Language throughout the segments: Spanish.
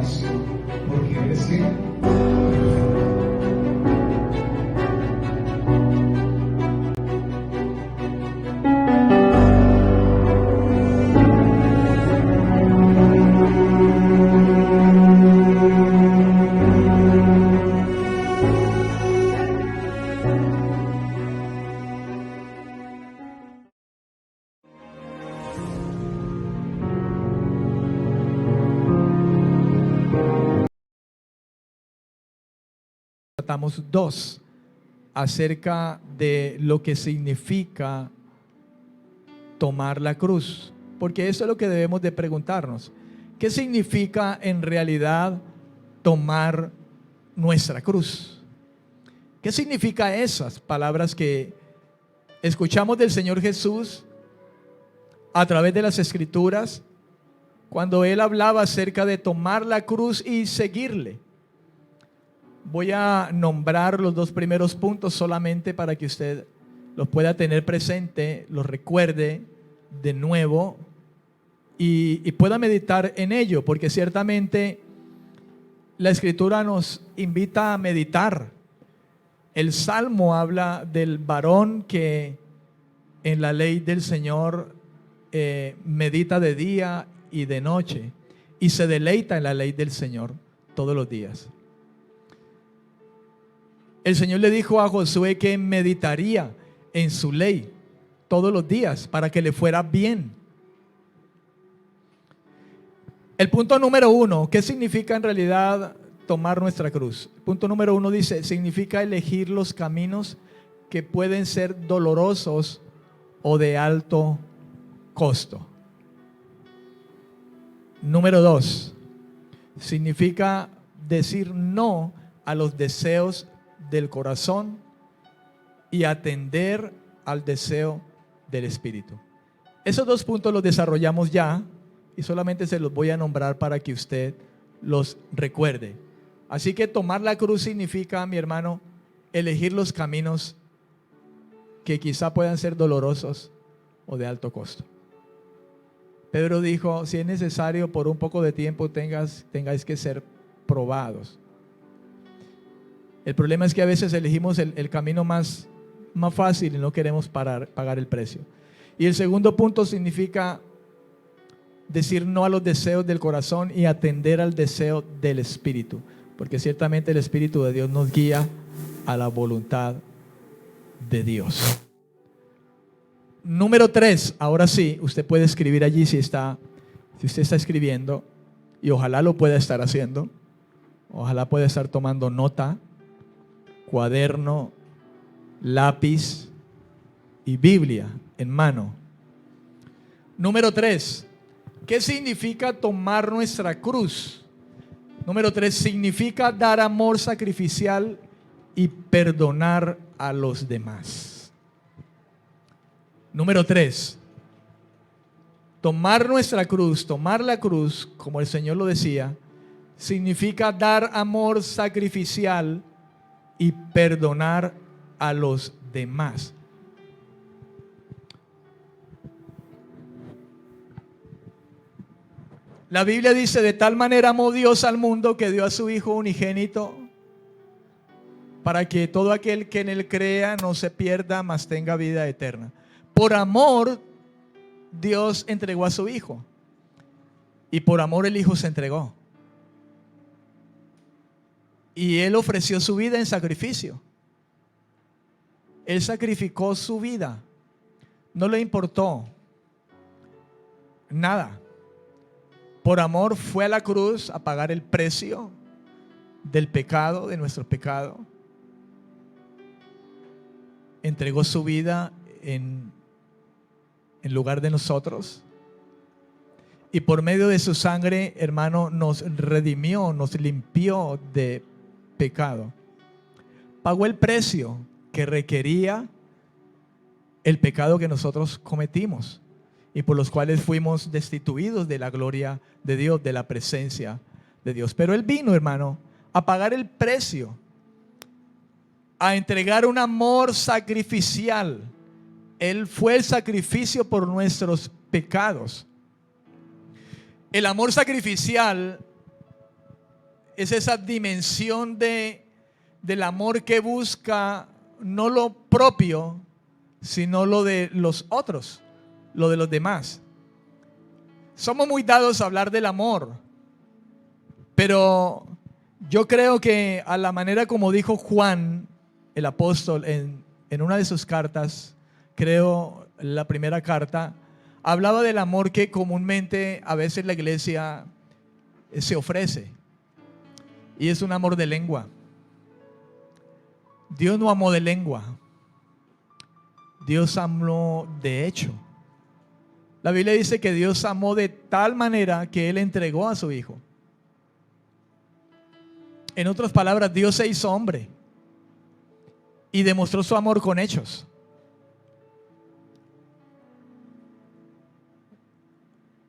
espacio, porque eres ¿qué? Tratamos dos acerca de lo que significa tomar la cruz, porque eso es lo que debemos de preguntarnos. ¿Qué significa en realidad tomar nuestra cruz? ¿Qué significa esas palabras que escuchamos del Señor Jesús a través de las Escrituras cuando Él hablaba acerca de tomar la cruz y seguirle? Voy a nombrar los dos primeros puntos solamente para que usted los pueda tener presente, los recuerde de nuevo y pueda meditar en ello, porque ciertamente la Escritura nos invita a meditar. El Salmo habla del varón que en la ley del Señor medita de día y de noche y se deleita en la ley del Señor todos los días. El Señor le dijo a Josué que meditaría en su ley todos los días para que le fuera bien. El punto número uno, ¿qué significa en realidad tomar nuestra cruz? El punto número uno dice, significa elegir los caminos que pueden ser dolorosos o de alto costo. Número dos, significa decir no a los deseos del corazón y atender al deseo del espíritu. Esos dos puntos los desarrollamos ya y solamente se los voy a nombrar para que usted los recuerde. Así que tomar la cruz significa, mi hermano, elegir los caminos que quizá puedan ser dolorosos o de alto costo. Pedro dijo, si es necesario por un poco de tiempo tengáis que ser probados. El problema es que a veces elegimos el camino más fácil y no queremos pagar el precio. Y el segundo punto significa decir no a los deseos del corazón y atender al deseo del Espíritu, porque ciertamente el Espíritu de Dios nos guía a la voluntad de Dios. Número 3, ahora sí, usted puede escribir allí si usted está escribiendo, y ojalá lo pueda estar haciendo, ojalá pueda estar tomando nota, cuaderno, lápiz y Biblia en mano. Número 3, ¿qué significa tomar nuestra cruz? Número 3, significa dar amor sacrificial y perdonar a los demás. Número 3, tomar nuestra cruz, tomar la cruz, como el Señor lo decía, significa dar amor sacrificial y perdonar a los demás. La Biblia dice, de tal manera amó Dios al mundo que dio a su Hijo unigénito para que todo aquel que en él crea no se pierda, mas tenga vida eterna. Por amor Dios entregó a su Hijo y por amor el Hijo se entregó. Y Él ofreció su vida en sacrificio. Él sacrificó su vida. No le importó nada. Por amor fue a la cruz a pagar el precio del pecado, de nuestro pecado. Entregó su vida en lugar de nosotros. Y por medio de su sangre, hermano, nos redimió, nos limpió de pecado. Pagó el precio que requería el pecado que nosotros cometimos y por los cuales fuimos destituidos de la gloria de Dios, de la presencia de Dios. Pero Él vino, hermano, a pagar el precio, a entregar un amor sacrificial. Él fue el sacrificio por nuestros pecados. El amor sacrificial es esa dimensión del amor que busca no lo propio, sino lo de los otros, lo de los demás. Somos muy dados a hablar del amor, pero yo creo que a la manera como dijo Juan, el apóstol, en una de sus cartas, creo la primera carta, hablaba del amor que comúnmente a veces la iglesia se ofrece, y es un amor de lengua. Dios no amó de lengua, Dios amó de hecho. La Biblia dice que Dios amó de tal manera que Él entregó a su Hijo. En otras palabras, Dios se hizo hombre y demostró su amor con hechos.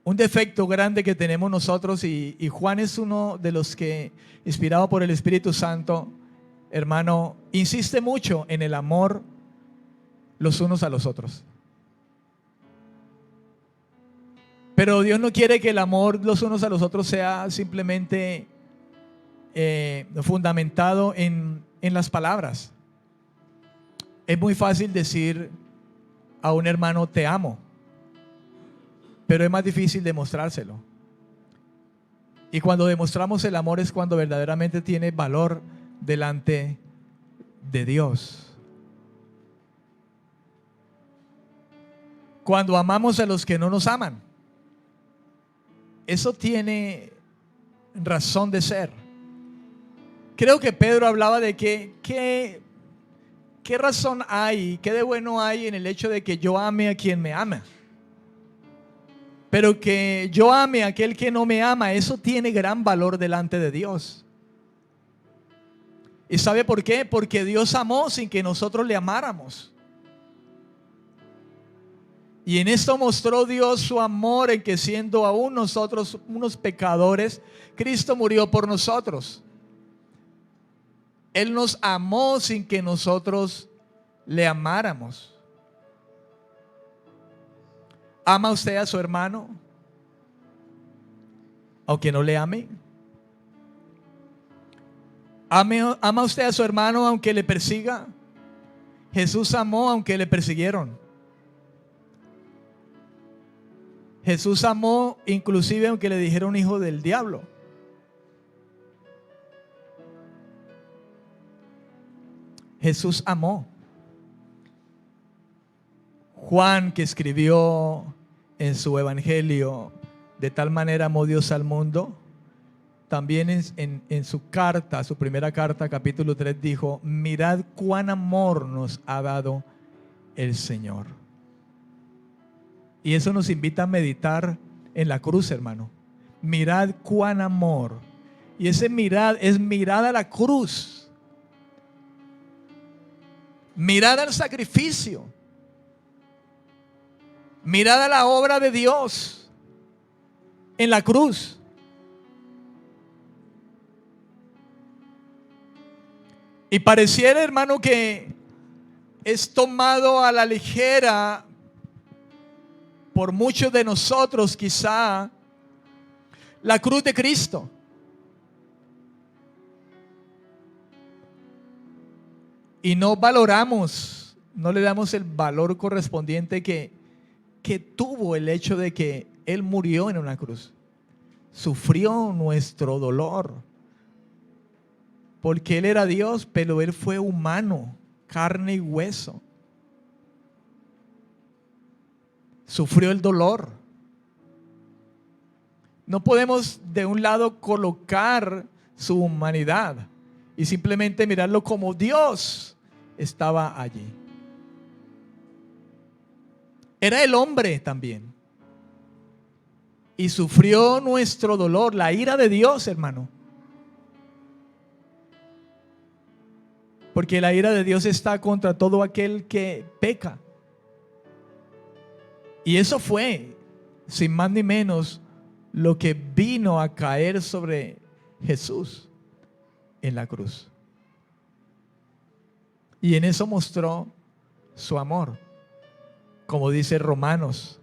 Un defecto grande que tenemos nosotros, y Juan es uno de los que, inspirado por el Espíritu Santo, hermano, insiste mucho en el amor los unos a los otros. Pero Dios no quiere que el amor los unos a los otros sea simplemente fundamentado en las palabras. Es muy fácil decir a un hermano te amo, pero es más difícil demostrárselo. Y cuando demostramos el amor es cuando verdaderamente tiene valor delante de Dios. Cuando amamos a los que no nos aman, eso tiene razón de ser. Creo que Pedro hablaba de qué razón hay, qué de bueno hay en el hecho de que yo ame a quien me ama. Pero que yo ame a aquel que no me ama, eso tiene gran valor delante de Dios. ¿Y sabe por qué? Porque Dios amó sin que nosotros le amáramos. Y en esto mostró Dios su amor, en que siendo aún nosotros unos pecadores, Cristo murió por nosotros. Él nos amó sin que nosotros le amáramos. ¿Ama usted a su hermano aunque no le ame? ¿Ama usted a su hermano aunque le persiga? Jesús amó aunque le persiguieron. Jesús amó inclusive aunque le dijeron hijo del diablo. Jesús amó. Juan, que escribió en su evangelio, de tal manera amó Dios al mundo, también en su carta, su primera carta, capítulo 3, dijo: mirad cuán amor nos ha dado el Señor. Y eso nos invita a meditar en la cruz, hermano. Mirad cuán amor. Y ese mirad es mirad a la cruz. Mirad al sacrificio. Mirad a la obra de Dios en la cruz. Y pareciera, hermano, que es tomado a la ligera por muchos de nosotros, quizá, la cruz de Cristo. Y no valoramos, no le damos el valor correspondiente que tuvo el hecho de que Él murió en una cruz. Sufrió nuestro dolor. Porque Él era Dios, pero Él fue humano, carne y hueso. Sufrió el dolor. No podemos de un lado colocar su humanidad y simplemente mirarlo como Dios estaba allí. Era el hombre también. Y sufrió nuestro dolor, la ira de Dios, hermano. Porque la ira de Dios está contra todo aquel que peca. Y eso fue, sin más ni menos, lo que vino a caer sobre Jesús en la cruz. Y en eso mostró su amor, como dice Romanos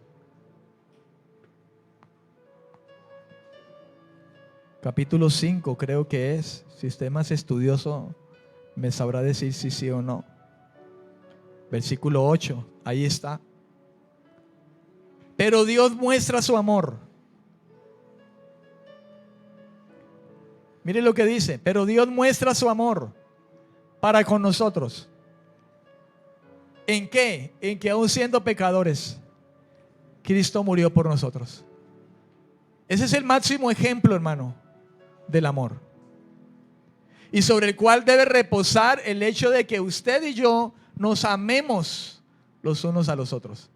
capítulo 5 creo que es. Si usted es más estudioso, me sabrá decir si sí o no. Versículo 8, ahí está. Pero Dios muestra su amor. Mire lo que dice, pero Dios muestra su amor para con nosotros. ¿En qué? En que aún siendo pecadores, Cristo murió por nosotros. Ese es el máximo ejemplo, hermano, del amor. Y sobre el cual debe reposar el hecho de que usted y yo nos amemos los unos a los otros.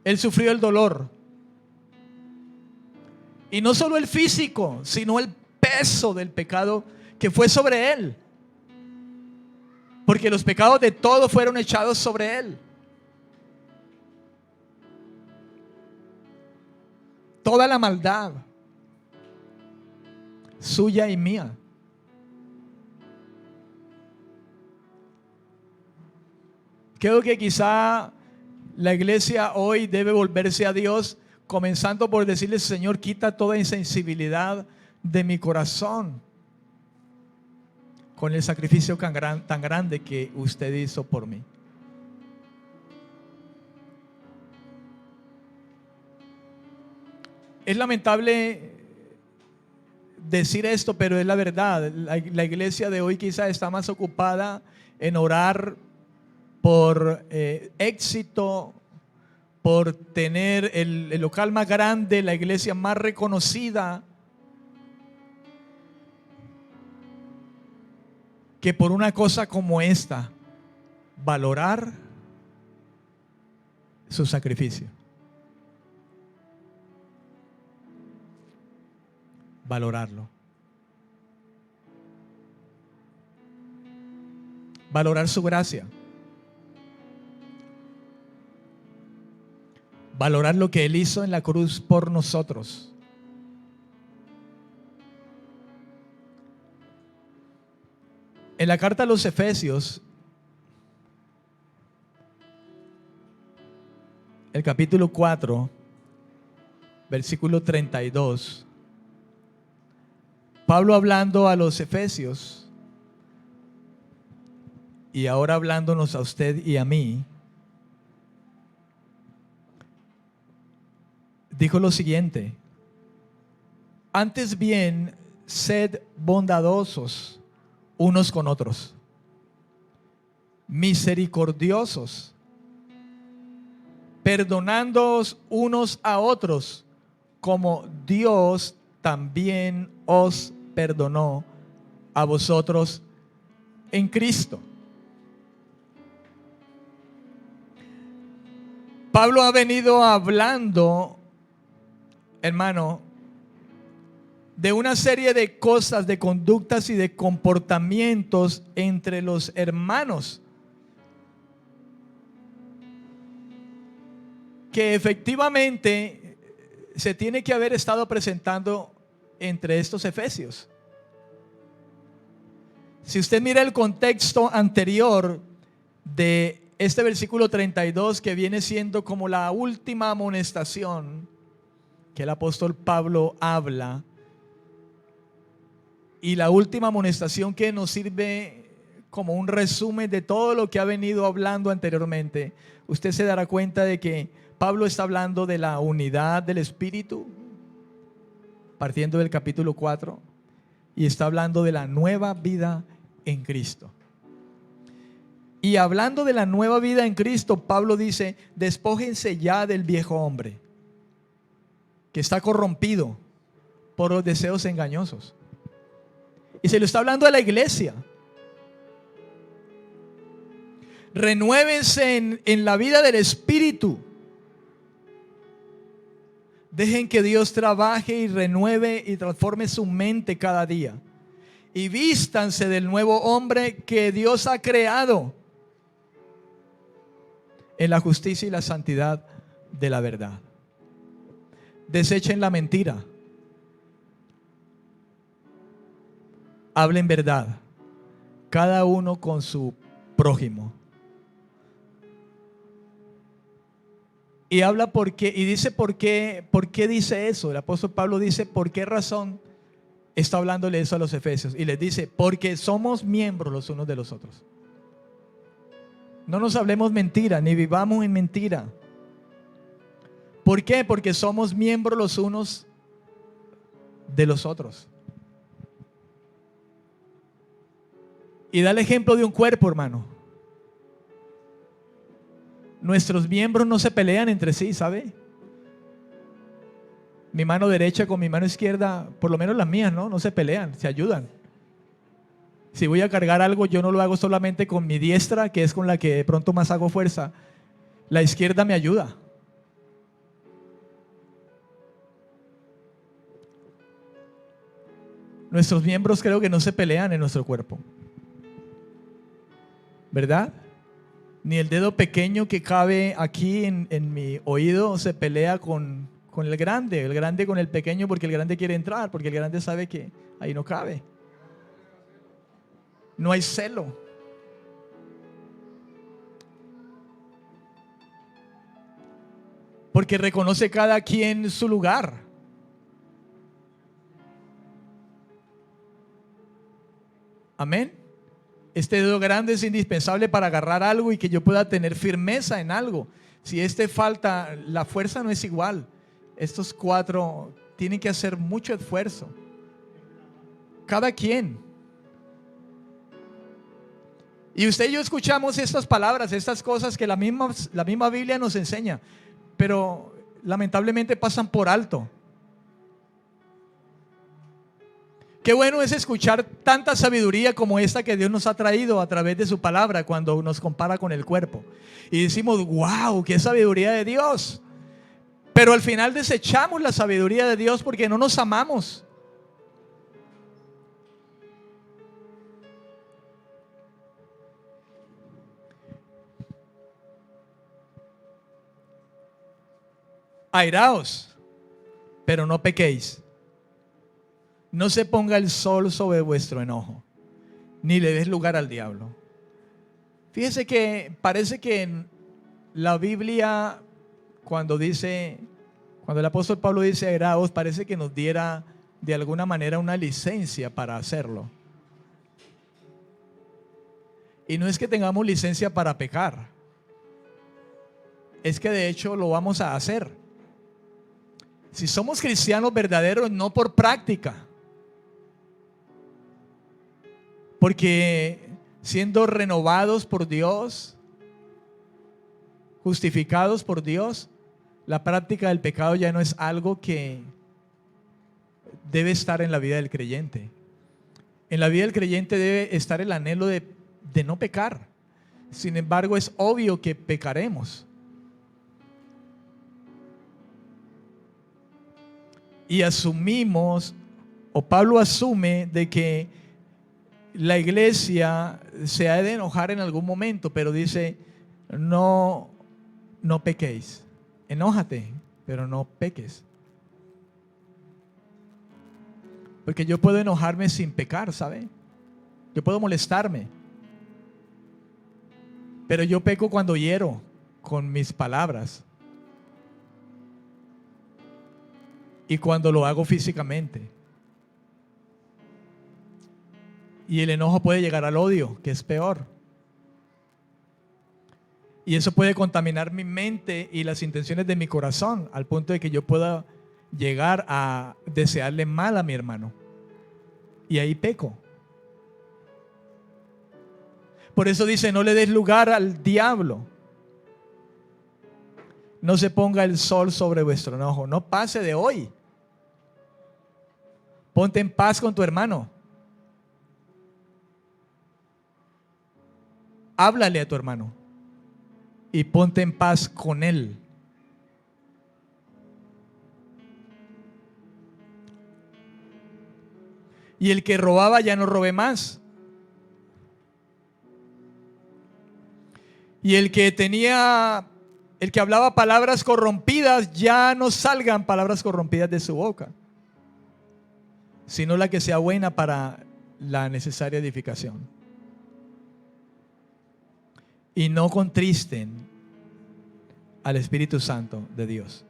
Él sufrió el dolor. Y no solo el físico, sino el peso del pecado que fue sobre Él. Porque los pecados de todos fueron echados sobre Él. Toda la maldad suya y mía. Creo que quizá la iglesia hoy debe volverse a Dios, comenzando por decirle: Señor, quita toda insensibilidad de mi corazón con el sacrificio tan grande que usted hizo por mí. Es lamentable decir esto, pero es la verdad. La iglesia de hoy quizá está más ocupada en orar por éxito, por tener el local más grande, la iglesia más reconocida, que por una cosa como esta, valorar su sacrificio. Valorarlo. Valorar su gracia. Valorar lo que Él hizo en la cruz por nosotros. En la carta a los Efesios, el capítulo 4, versículo 32, Pablo hablando a los Efesios y ahora hablándonos a usted y a mí, dijo lo siguiente: antes bien, sed bondadosos unos con otros, misericordiosos, perdonándoos unos a otros, como Dios también os perdonó a vosotros en Cristo. Pablo ha venido hablando, hermano, de una serie de cosas, de conductas y de comportamientos entre los hermanos que efectivamente se tiene que haber estado presentando entre estos efesios. Si usted mira el contexto anterior de este versículo 32, que viene siendo como la última amonestación que el apóstol Pablo habla, y la última amonestación que nos sirve como un resumen de todo lo que ha venido hablando anteriormente, usted se dará cuenta de que Pablo está hablando de la unidad del Espíritu, partiendo del capítulo 4, y está hablando de la nueva vida en Cristo. Y hablando de la nueva vida en Cristo, Pablo dice: despójense ya del viejo hombre, que está corrompido por los deseos engañosos. Y se lo está hablando a la iglesia. Renuévense en la vida del Espíritu. Dejen que Dios trabaje y renueve y transforme su mente cada día. Y vístanse del nuevo hombre que Dios ha creado en la justicia y la santidad de la verdad. Desechen la mentira. Hablen verdad, cada uno con su prójimo. Y habla y dice por qué dice eso. El apóstol Pablo dice por qué razón está hablándole eso a los efesios. Y les dice, porque somos miembros los unos de los otros. No nos hablemos mentira, ni vivamos en mentira. ¿Por qué? Porque somos miembros los unos de los otros. Y da el ejemplo de un cuerpo, hermano. Nuestros miembros no se pelean entre sí, ¿sabe? Mi mano derecha con mi mano izquierda, por lo menos las mías, no se pelean, se ayudan. Si voy a cargar algo, yo no lo hago solamente con mi diestra, que es con la que de pronto más hago fuerza. La izquierda me ayuda. Nuestros miembros creo que no se pelean en nuestro cuerpo, ¿verdad? Ni el dedo pequeño que cabe aquí en mi oído se pelea con el grande con el pequeño, porque el grande quiere entrar, porque el grande sabe que ahí no cabe. No hay celo. Porque reconoce cada quien su lugar. Amén. Este dedo grande es indispensable para agarrar algo y que yo pueda tener firmeza en algo. Si falta, la fuerza no es igual. Estos 4 tienen que hacer mucho esfuerzo. Cada quien. Y usted y yo escuchamos estas palabras, estas cosas que la misma Biblia nos enseña, pero lamentablemente pasan por alto. Qué bueno es escuchar tanta sabiduría como esta que Dios nos ha traído a través de su palabra cuando nos compara con el cuerpo. Y decimos, wow, qué sabiduría de Dios. Pero al final desechamos la sabiduría de Dios porque no nos amamos. Airaos, pero no pequéis. No se ponga el sol sobre vuestro enojo, ni le des lugar al diablo. Fíjese que parece que en la Biblia, cuando el apóstol Pablo dice airaos, parece que nos diera de alguna manera una licencia para hacerlo. Y no es que tengamos licencia para pecar, es que de hecho lo vamos a hacer. Si somos cristianos verdaderos, no por práctica, porque siendo renovados por Dios, justificados por Dios, la práctica del pecado ya no es algo que debe estar en la vida del creyente. En la vida del creyente debe estar el anhelo de no pecar. Sin embargo, es obvio que pecaremos. Y asumimos, o Pablo asume, de que la iglesia se ha de enojar en algún momento, pero dice, no pequéis. Enójate, pero no peques. Porque yo puedo enojarme sin pecar, ¿sabe? Yo puedo molestarme, pero yo peco cuando hiero con mis palabras y cuando lo hago físicamente. Y el enojo puede llegar al odio, que es peor. Y eso puede contaminar mi mente y las intenciones de mi corazón, al punto de que yo pueda llegar a desearle mal a mi hermano. Y ahí peco. Por eso dice, no le des lugar al diablo. No se ponga el sol sobre vuestro enojo. No pase de hoy. Ponte en paz con tu hermano. Háblale a tu hermano y ponte en paz con él. Y el que robaba ya no robe más. Y el que hablaba palabras corrompidas, ya no salgan palabras corrompidas de su boca, sino la que sea buena para la necesaria edificación. Y no contristen al Espíritu Santo de Dios,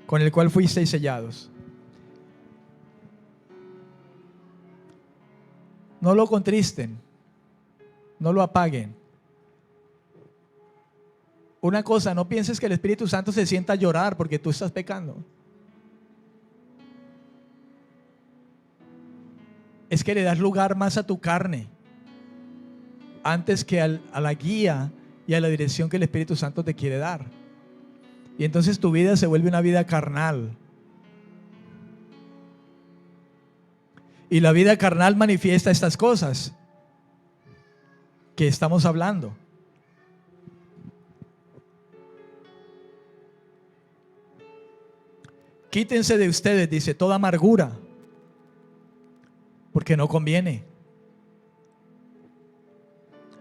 con el cual fuisteis sellados. No lo contristen, no lo apaguen. Una cosa, no pienses que el Espíritu Santo se sienta a llorar porque tú estás pecando. Es que le das lugar más a tu carne antes que a la guía y a la dirección que el Espíritu Santo te quiere dar. Y entonces tu vida se vuelve una vida carnal. Y la vida carnal manifiesta estas cosas que estamos hablando. Quítense de ustedes, dice, toda amargura, porque no conviene.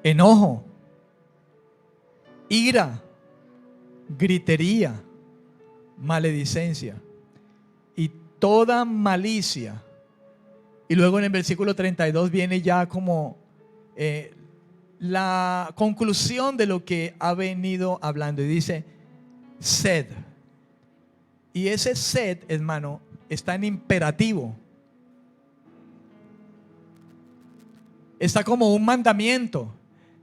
Enojo, ira, gritería, maledicencia y toda malicia. Y luego en el versículo 32 viene ya como la conclusión de lo que ha venido hablando. Y dice, sed. Y ese sed, hermano, está en imperativo. Está como un mandamiento.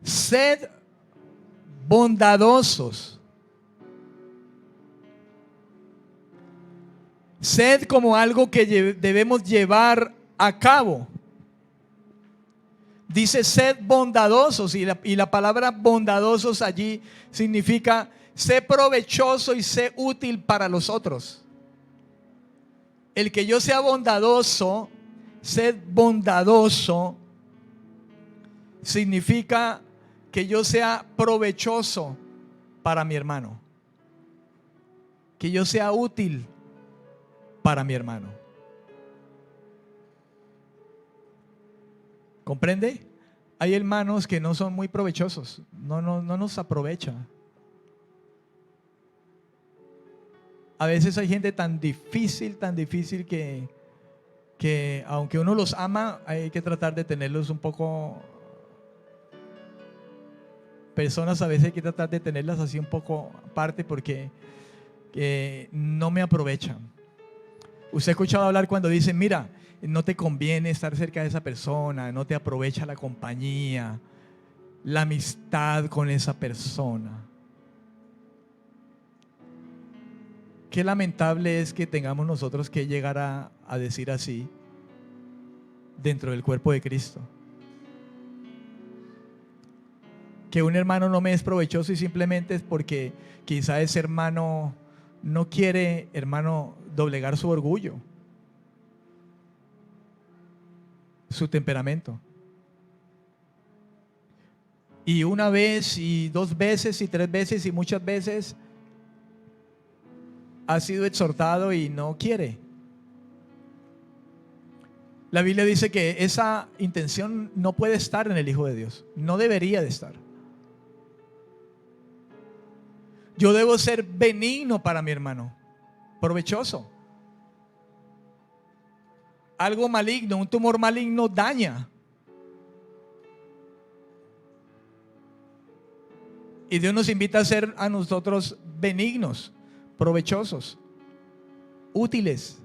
Sed bondadosos. Sed como algo que debemos llevar a cabo. Dice sed bondadosos, y la palabra bondadosos allí significa sé provechoso y sé útil para los otros. El que yo sea bondadoso, sed bondadoso, significa que yo sea provechoso para mi hermano, que yo sea útil para mi hermano. ¿Comprende? Hay hermanos que no son muy provechosos, no nos aprovecha. A veces hay gente tan difícil que aunque uno los ama, hay que tratar de tenerlos un poco. Personas a veces hay que tratar de tenerlas así un poco aparte porque no me aprovechan. Usted ha escuchado hablar cuando dicen, mira, no te conviene estar cerca de esa persona, no te aprovecha la compañía, la amistad con esa persona. Qué lamentable es que tengamos nosotros que llegar a decir así dentro del cuerpo de Cristo. Que un hermano no me es provechoso y simplemente es porque quizá ese hermano no quiere, hermano, doblegar su orgullo, su temperamento. Y una vez y dos veces y tres veces y muchas veces ha sido exhortado y no quiere. La Biblia dice que esa intención no puede estar en el Hijo de Dios, no debería de estar. Yo debo ser benigno para mi hermano, provechoso. Algo maligno, un tumor maligno daña. Y Dios nos invita a ser a nosotros benignos, provechosos, útiles.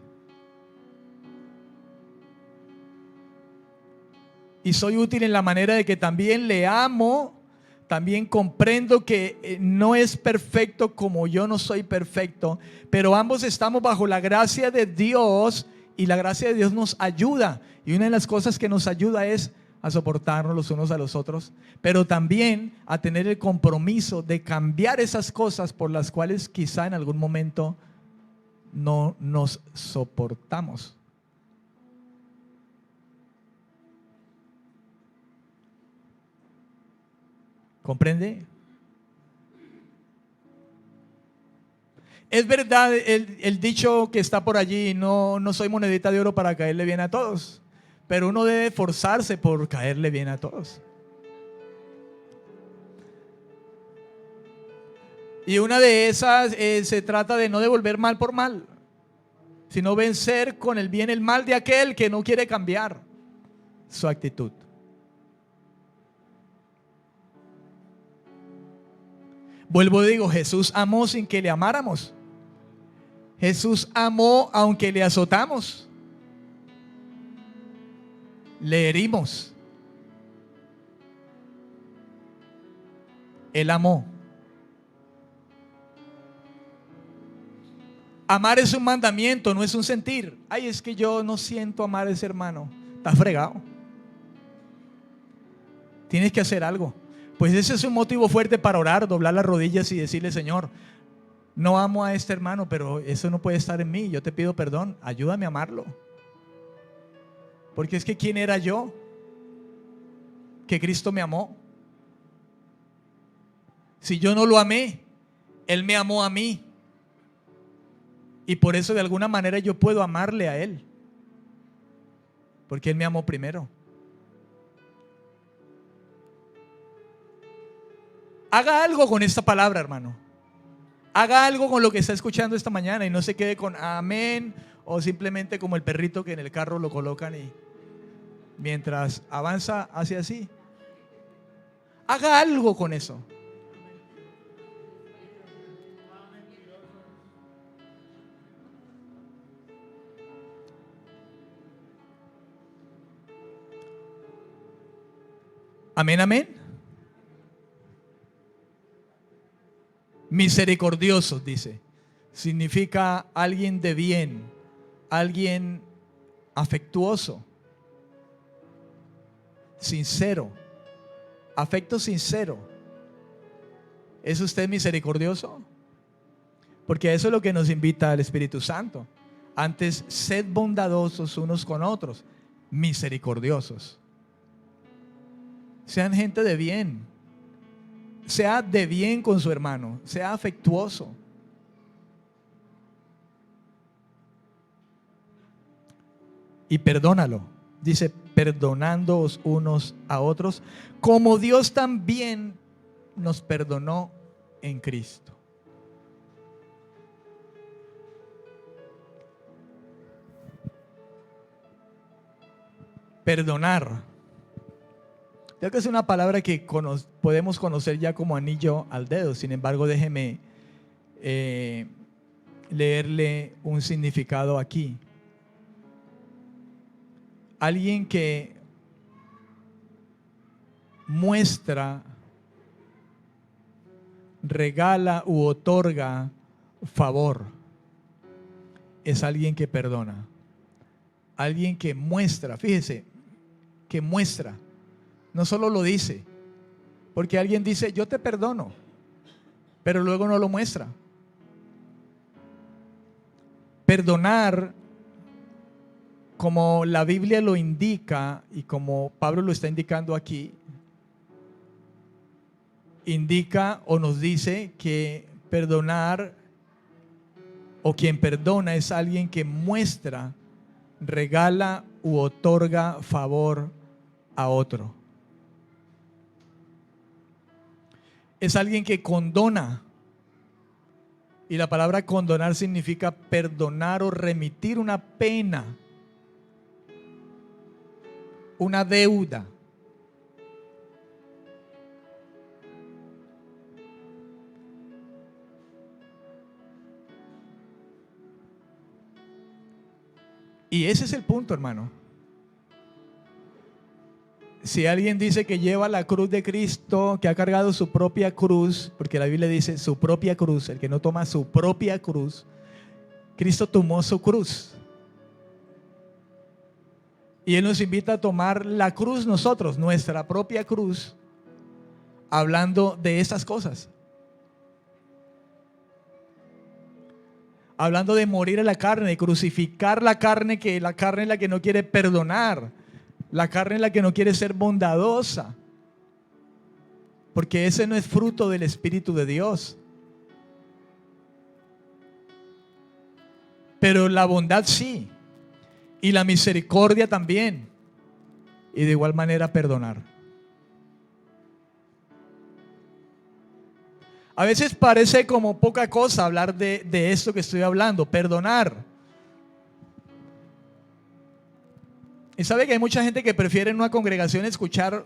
Y soy útil en la manera de que también le amo, también comprendo que no es perfecto como yo no soy perfecto, pero ambos estamos bajo la gracia de Dios y la gracia de Dios nos ayuda. Y una de las cosas que nos ayuda es a soportarnos los unos a los otros, pero también a tener el compromiso de cambiar esas cosas por las cuales quizá en algún momento no nos soportamos. ¿Comprende? Es verdad el dicho que está por allí, no soy monedita de oro para caerle bien a todos, pero uno debe esforzarse por caerle bien a todos. Y una de esas se trata de no devolver mal por mal, sino vencer con el bien el mal de aquel que no quiere cambiar su actitud. Vuelvo y digo, Jesús amó sin que le amáramos. Jesús amó aunque le azotamos, le herimos. Él amó. Amar es un mandamiento, no es un sentir. Ay, es que yo no siento amar a ese hermano. Estás fregado. Tienes que hacer algo. Pues ese es un motivo fuerte para orar, doblar las rodillas y decirle: Señor, no amo a este hermano, pero eso no puede estar en mí. Yo te pido perdón, ayúdame a amarlo. Porque es que ¿quién era yo? Que Cristo me amó. Si yo no lo amé, Él me amó a mí. Y por eso de alguna manera yo puedo amarle a Él. Porque Él me amó primero. Haga algo con esta palabra, hermano. Haga algo con lo que está escuchando esta mañana y no se quede con amén o simplemente como el perrito que en el carro lo colocan y mientras avanza hace así. Haga algo con eso. Amén, amén. Misericordiosos, dice. Significa alguien de bien, alguien afectuoso, sincero, afecto sincero. ¿Es usted misericordioso? Porque eso es lo que nos invita el Espíritu Santo. Antes, sed bondadosos unos con otros, misericordiosos. Sean gente de bien. Sea de bien con su hermano. Sea afectuoso. Y perdónalo. Dice, perdonándoos unos a otros, como Dios también nos perdonó en Cristo. Perdonar. Creo que es una palabra que podemos conocer ya como anillo al dedo. Sin embargo, déjeme leerle un significado aquí. Alguien que muestra, regala u otorga favor es alguien que perdona. Alguien que muestra, fíjese, que muestra. No solo lo dice, porque alguien dice, yo te perdono, pero luego no lo muestra. Perdonar, como la Biblia lo indica y como Pablo lo está indicando aquí, indica o nos dice que perdonar o quien perdona es alguien que muestra, regala u otorga favor a otro. Es alguien que condona. Y la palabra condonar significa perdonar o remitir una pena, una deuda. Y ese es el punto, hermano. Si alguien dice que lleva la cruz de Cristo, que ha cargado su propia cruz, porque la Biblia dice su propia cruz, el que no toma su propia cruz, Cristo tomó su cruz. Y Él nos invita a tomar la cruz nosotros, nuestra propia cruz, hablando de estas cosas. Hablando de morir a la carne, de crucificar la carne, que la carne es la que no quiere perdonar. La carne es la que no quiere ser bondadosa. Porque ese no es fruto del Espíritu de Dios. Pero la bondad sí. Y la misericordia también. Y de igual manera perdonar. A veces parece como poca cosa hablar de esto que estoy hablando, perdonar. Y sabe que hay mucha gente que prefiere en una congregación escuchar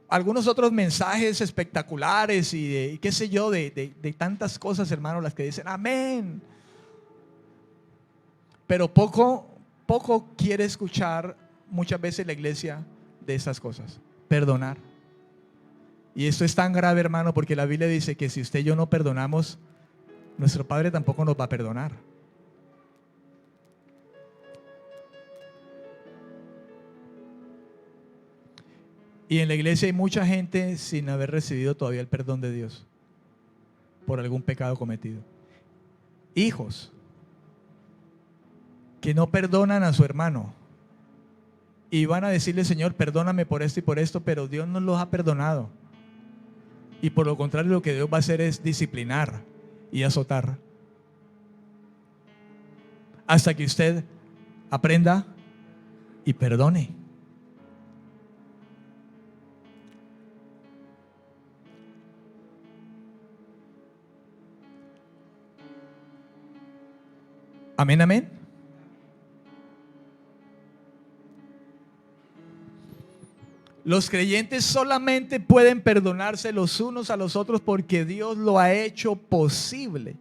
algunos otros mensajes espectaculares y de, qué sé yo, de tantas cosas, hermano, las que dicen amén. Pero poco quiere escuchar muchas veces la iglesia de esas cosas. Perdonar. Y esto es tan grave, hermano, porque la Biblia dice que si usted y yo no perdonamos, nuestro Padre tampoco nos va a perdonar. Y en la iglesia hay mucha gente sin haber recibido todavía el perdón de Dios por algún pecado cometido. Hijos que no perdonan a su hermano y van a decirle, Señor, perdóname por esto y por esto, pero Dios no los ha perdonado. Y por lo contrario, lo que Dios va a hacer es disciplinar y azotar hasta que usted aprenda y perdone. Amén, amén. Los creyentes solamente pueden perdonarse los unos a los otros porque Dios lo ha hecho posible.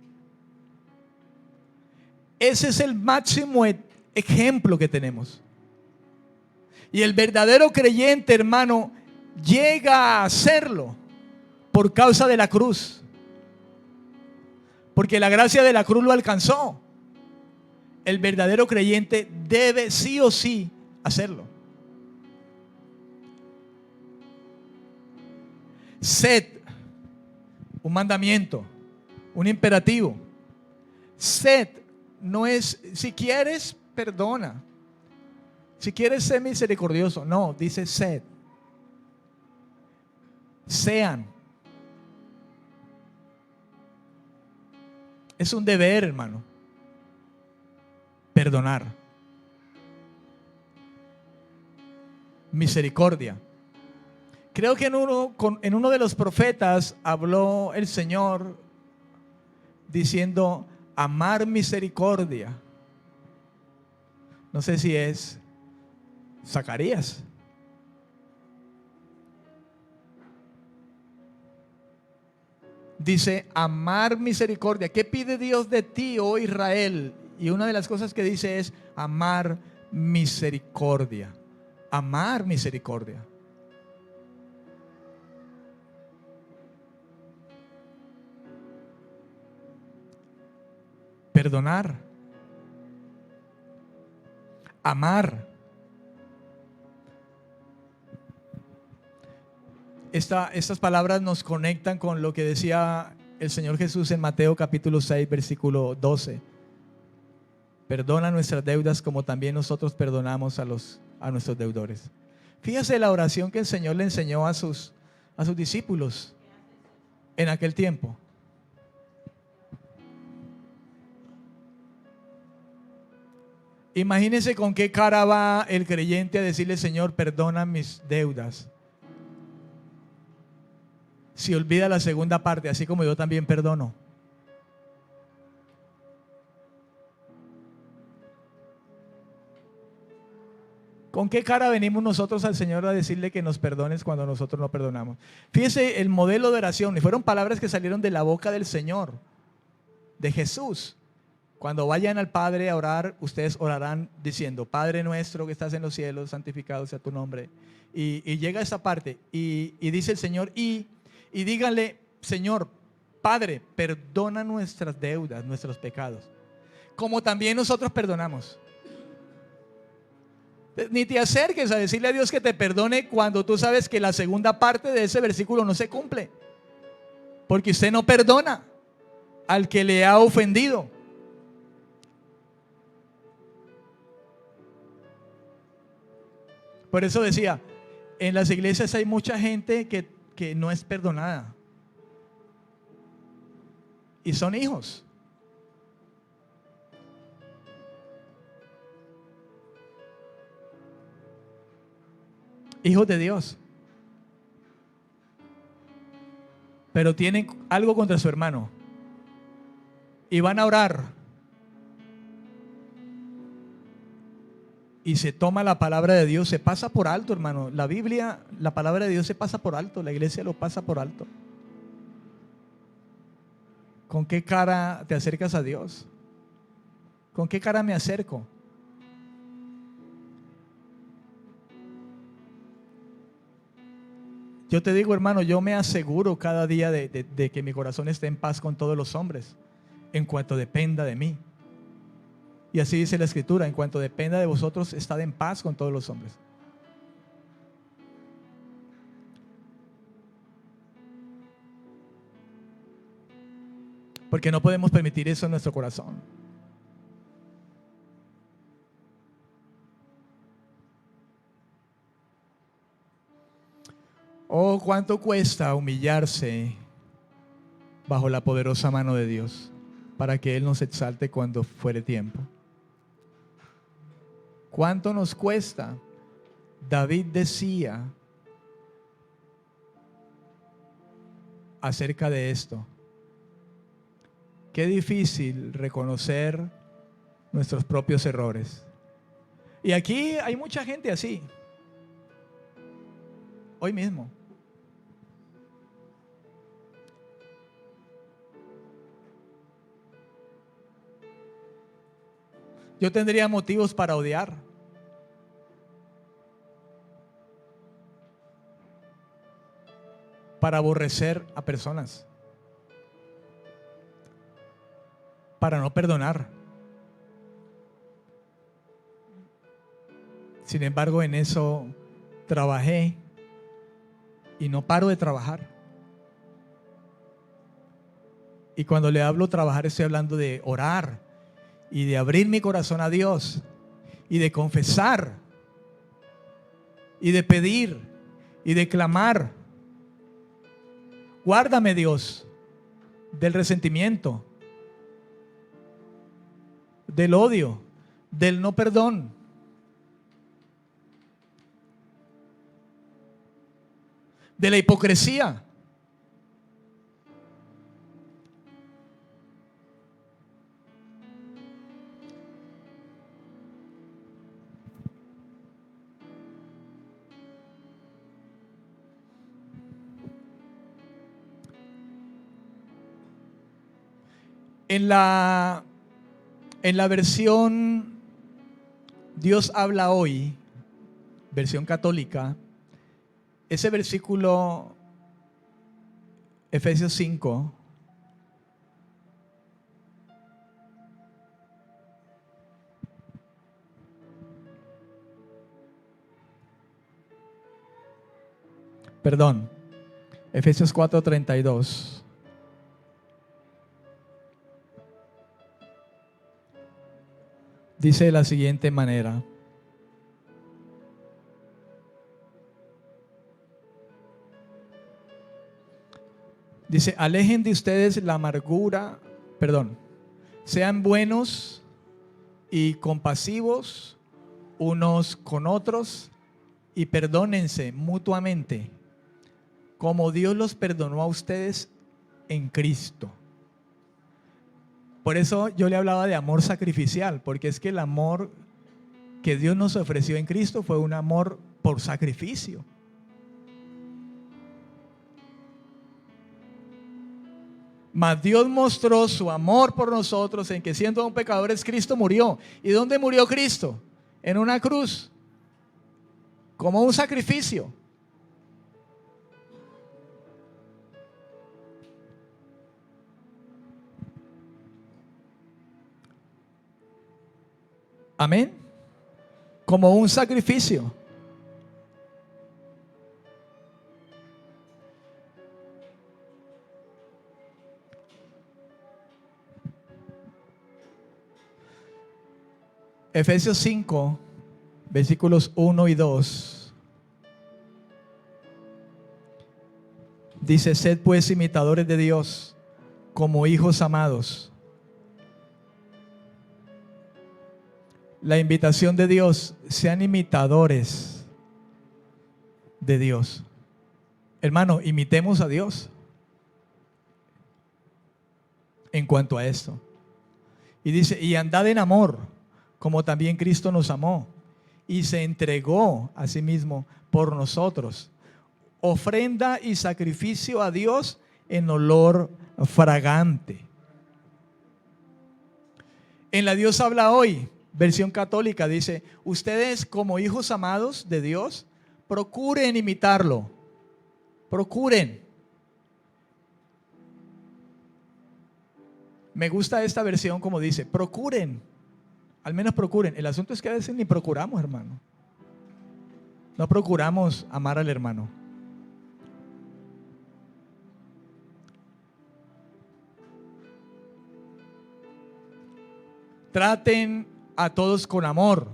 Ese es el máximo ejemplo que tenemos. Y el verdadero creyente, hermano, llega a hacerlo por causa de la cruz. Porque la gracia de la cruz lo alcanzó. El verdadero creyente debe sí o sí hacerlo. Sed, un mandamiento, un imperativo. Sed no es, si quieres, perdona. Si quieres ser misericordioso. No, dice sed. Sean. Es un deber, hermano. Perdonar. Misericordia. Creo que en uno de los profetas habló el Señor diciendo amar misericordia. No sé si es Zacarías. Dice amar misericordia. ¿Qué pide Dios de ti, oh Israel? Y una de las cosas que dice es amar misericordia. Amar misericordia. Perdonar. Amar. Estas palabras nos conectan con lo que decía el Señor Jesús en Mateo capítulo 6, versículo 12. Perdona nuestras deudas como también nosotros perdonamos a nuestros deudores. Fíjese la oración que el Señor le enseñó a sus discípulos en aquel tiempo. Imagínense con qué cara va el creyente a decirle, Señor, perdona mis deudas. Si olvida la segunda parte, así como yo también perdono. ¿Con qué cara venimos nosotros al Señor a decirle que nos perdones cuando nosotros no perdonamos? Fíjese el modelo de oración, y fueron palabras que salieron de la boca del Señor, de Jesús. Cuando vayan al Padre a orar, ustedes orarán diciendo, Padre nuestro que estás en los cielos, santificado sea tu nombre. Y llega esa parte y dice el Señor, y díganle, Señor, Padre, perdona nuestras deudas, nuestros pecados, como también nosotros perdonamos. Ni te acerques a decirle a Dios que te perdone cuando tú sabes que la segunda parte de ese versículo no se cumple. Porque usted no perdona al que le ha ofendido. Por eso decía, en las iglesias hay mucha gente que no es perdonada. Y son hijos. Hijos de Dios. Pero tienen algo contra su hermano. Y van a orar. y se toma la palabra de Dios, se pasa por alto, hermano. La Biblia, la palabra de Dios se pasa por alto, la iglesia lo pasa por alto. ¿Con qué cara te acercas a Dios? ¿Con qué cara me acerco? Yo te digo, hermano, yo me aseguro cada día de que mi corazón esté en paz con todos los hombres, en cuanto dependa de mí. Y así dice la Escritura, en cuanto dependa de vosotros, estad en paz con todos los hombres. Porque no podemos permitir eso en nuestro corazón. Oh, cuánto cuesta humillarse bajo la poderosa mano de Dios para que Él nos exalte cuando fuere tiempo. ¿Cuánto nos cuesta? David decía acerca de esto: qué difícil reconocer nuestros propios errores. Y aquí hay mucha gente así. Hoy mismo. Yo tendría motivos para odiar. Para aborrecer a personas. Para no perdonar. Sin embargo, en eso trabajé y no paro de trabajar. Y cuando le hablo trabajar, estoy hablando de orar y de abrir mi corazón a Dios y de confesar y de pedir y de clamar. Guárdame, Dios, del resentimiento, del odio, del no perdón. De la hipocresía. En la versión Dios habla hoy, versión católica, ese versículo, Efesios 5, perdón, Efesios 4:32. Dice de la siguiente manera: dice, alejen de ustedes la amargura, sean buenos y compasivos unos con otros y perdónense mutuamente, como Dios los perdonó a ustedes en Cristo. Por eso yo le hablaba de amor sacrificial, porque es que el amor que Dios nos ofreció en Cristo fue un amor por sacrificio. Mas Dios mostró su amor por nosotros en que siendo aún pecadores Cristo murió. ¿Y dónde murió Cristo? En una cruz, como un sacrificio. Amén. Como un sacrificio. Efesios 5, versículos 1 y 2. Dice, sed pues imitadores de Dios como hijos amados. La invitación de Dios, sean imitadores de Dios. Hermano, imitemos a Dios en cuanto a esto. Y dice, y andad en amor, como también Cristo nos amó, y se entregó a sí mismo por nosotros. Ofrenda y sacrificio a Dios en olor fragante. En la Dios habla hoy, versión católica, dice: ustedes como hijos amados de Dios, procuren imitarlo. Procuren. Me gusta esta versión como dice: procuren. Al menos procuren. El asunto es que a veces ni procuramos, hermano. No procuramos amar al hermano. Traten a todos con amor,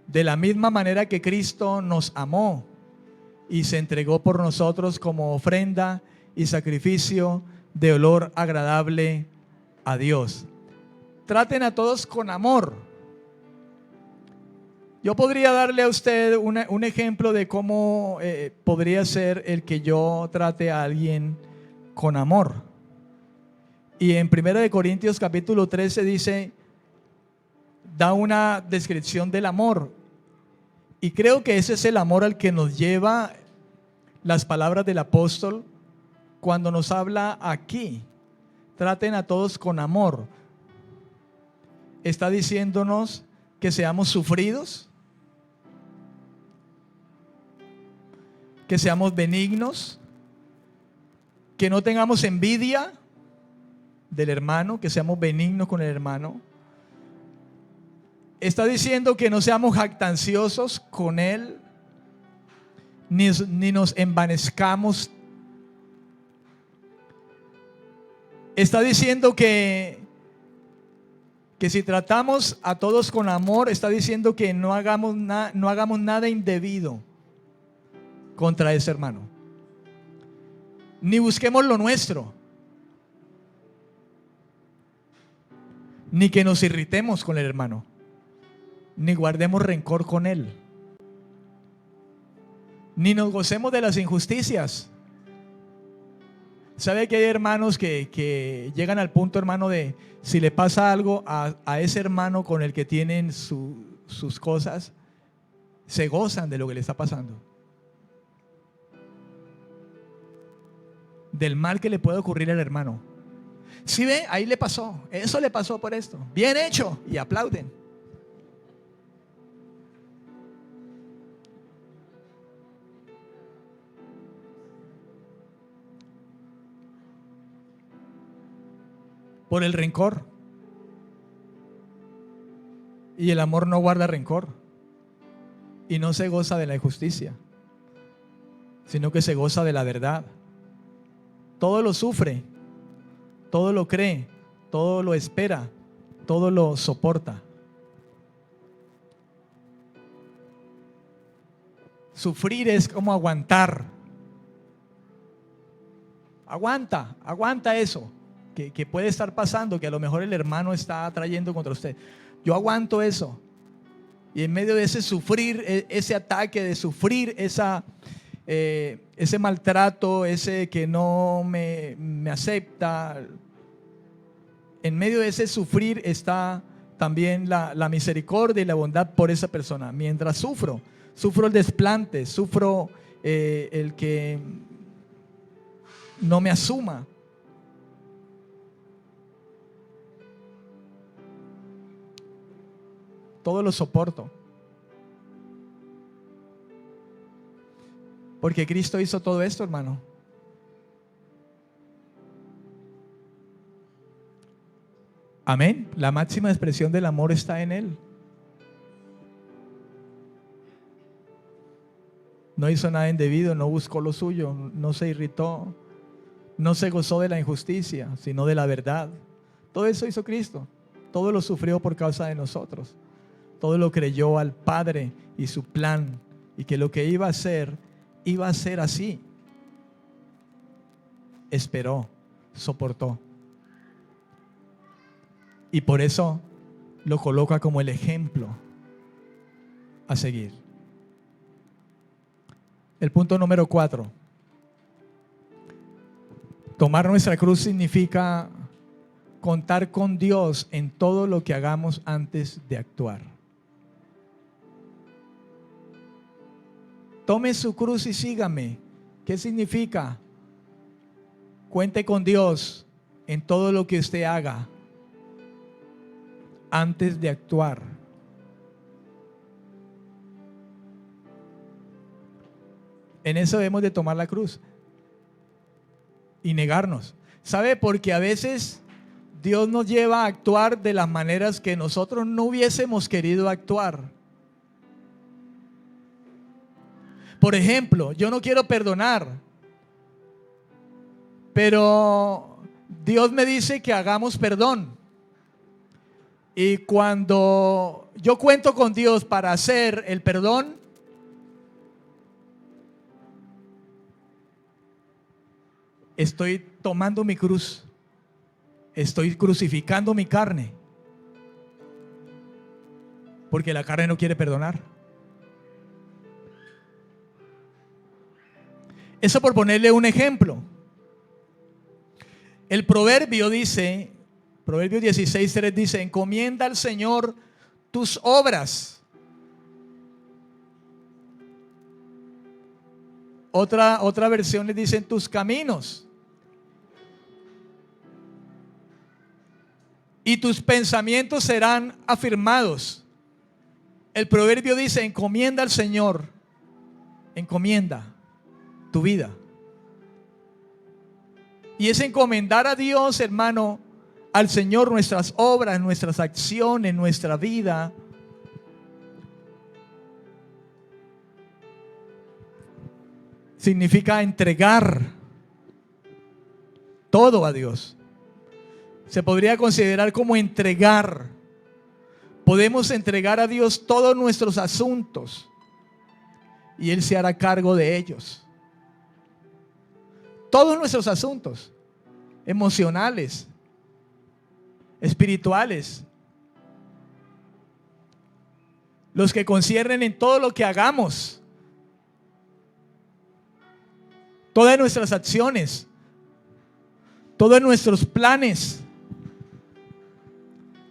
de la misma manera que Cristo nos amó y se entregó por nosotros como ofrenda y sacrificio de olor agradable a Dios. Traten a todos con amor. Yo podría darle a usted un ejemplo de cómo podría ser el que yo trate a alguien con amor. Y en 1 Corintios capítulo 13 dice, da una descripción del amor. Y creo que ese es el amor al que nos lleva las palabras del apóstol cuando nos habla aquí. Traten a todos con amor. Está diciéndonos que seamos sufridos, que seamos benignos, que no tengamos envidia del hermano, que seamos benignos con el hermano. Está diciendo que no seamos jactanciosos con él, ni nos envanezcamos. Está diciendo que si tratamos a todos con amor, está diciendo que no hagamos nada indebido contra ese hermano, ni busquemos lo nuestro, ni que nos irritemos con el hermano, ni guardemos rencor con él, ni nos gocemos de las injusticias. ¿Sabe que hay hermanos que llegan al punto, hermano, de si le pasa algo a ese hermano con el que tienen sus cosas, se gozan de lo que le está pasando? Del mal que le puede ocurrir al hermano. ¿Sí ve? Ahí le pasó. Eso le pasó por esto. Bien hecho. Y aplauden. Por el rencor. Y el amor no guarda rencor. Y no se goza de la injusticia, sino que se goza de la verdad. Todo lo sufre, todo lo cree, todo lo espera, todo lo soporta. Sufrir es como aguantar. Aguanta eso que puede estar pasando, que a lo mejor el hermano está trayendo contra usted. Yo aguanto eso. Y en medio de ese sufrir, ese ataque, de sufrir ese maltrato, ese que no me acepta, en medio de ese sufrir está también la misericordia y la bondad por esa persona. Mientras sufro el desplante, sufro el que no me asuma. Todo lo soporto. Porque Cristo hizo todo esto, hermano. Amén. La máxima expresión del amor está en Él. No hizo nada indebido, no buscó lo suyo, no se irritó, no se gozó de la injusticia, sino de la verdad. Todo eso hizo Cristo. Todo lo sufrió por causa de nosotros. Todo lo creyó al Padre y su plan, y que lo que iba a ser así. Esperó, soportó. Y por eso lo coloca como el ejemplo a seguir. El punto número 4. Tomar nuestra cruz significa contar con Dios en todo lo que hagamos antes de actuar. Tome su cruz y sígame. ¿Qué significa? Cuente con Dios en todo lo que usted haga antes de actuar. En eso debemos de tomar la cruz y negarnos. ¿Sabe? Porque a veces Dios nos lleva a actuar de las maneras que nosotros no hubiésemos querido actuar. Por ejemplo, yo no quiero perdonar, pero Dios me dice que hagamos perdón. Y cuando yo cuento con Dios para hacer el perdón, estoy tomando mi cruz, estoy crucificando mi carne, porque la carne no quiere perdonar. Eso por ponerle un ejemplo. El proverbio dice, Proverbio 16:3 dice: encomienda al Señor tus obras. Otra versión le dice: tus caminos. Y tus pensamientos serán afirmados. El proverbio dice: encomienda al Señor. Encomienda tu vida. Y es encomendar a Dios, hermano, al Señor, nuestras obras, nuestras acciones, nuestra vida. Significa entregar todo a Dios. Se podría considerar como entregar. Podemos entregar a Dios todos nuestros asuntos y Él se hará cargo de ellos. Todos nuestros asuntos emocionales, espirituales, los que conciernen en todo lo que hagamos, todas nuestras acciones, todos nuestros planes,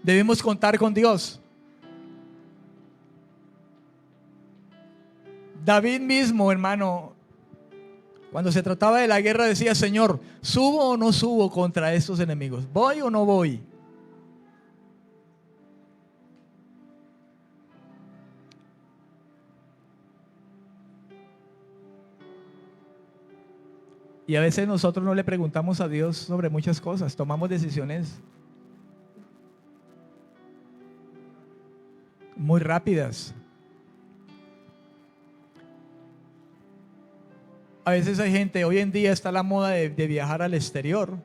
debemos contar con Dios. David mismo, hermano, cuando se trataba de la guerra decía: Señor, ¿subo o no subo contra estos enemigos? ¿Voy o no voy? Y a veces nosotros no le preguntamos a Dios sobre muchas cosas, tomamos decisiones muy rápidas. A veces hay gente, hoy en día está la moda de viajar al exterior.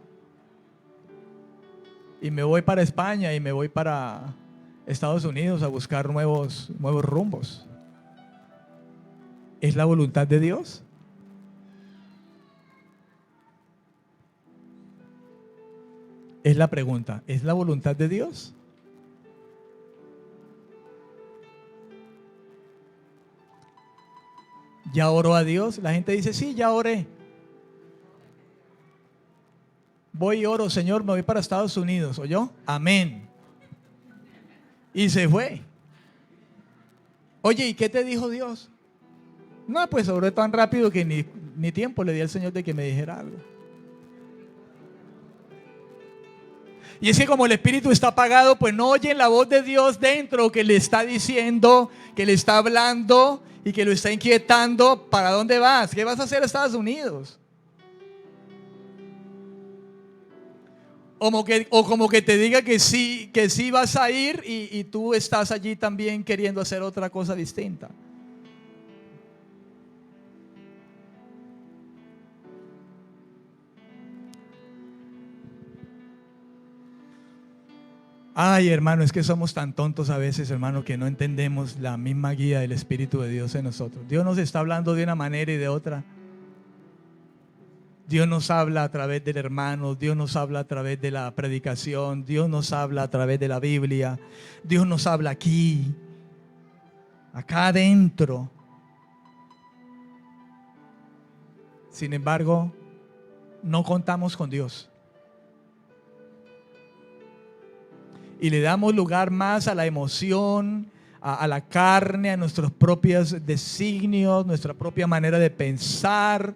Y me voy para España y me voy para Estados Unidos a buscar nuevos rumbos. ¿Es la voluntad de Dios? Es la pregunta, ¿es la voluntad de Dios? ¿Ya oró a Dios? La gente dice: sí, ya oré. Voy y oro: Señor, me voy para Estados Unidos. ¿Oyó? Amén. Y se fue. Oye, ¿y qué te dijo Dios? No, pues oré tan rápido que ni tiempo le di al Señor de que me dijera algo. Y es que como el espíritu está apagado, pues no oyen la voz de Dios dentro, que le está diciendo, que le está hablando y que lo está inquietando. ¿Para dónde vas? ¿Qué vas a hacer a Estados Unidos? O como que te diga que sí vas a ir y tú estás allí también queriendo hacer otra cosa distinta. Ay, hermano, es que somos tan tontos a veces, hermano, que no entendemos la misma guía del Espíritu de Dios en nosotros. Dios nos está hablando de una manera y de otra. Dios nos habla a través del hermano, Dios nos habla a través de la predicación, Dios nos habla a través de la Biblia, Dios nos habla aquí, acá adentro. Sin embargo, no contamos con Dios. Y le damos lugar más a la emoción, a la carne, a nuestros propios designios, nuestra propia manera de pensar.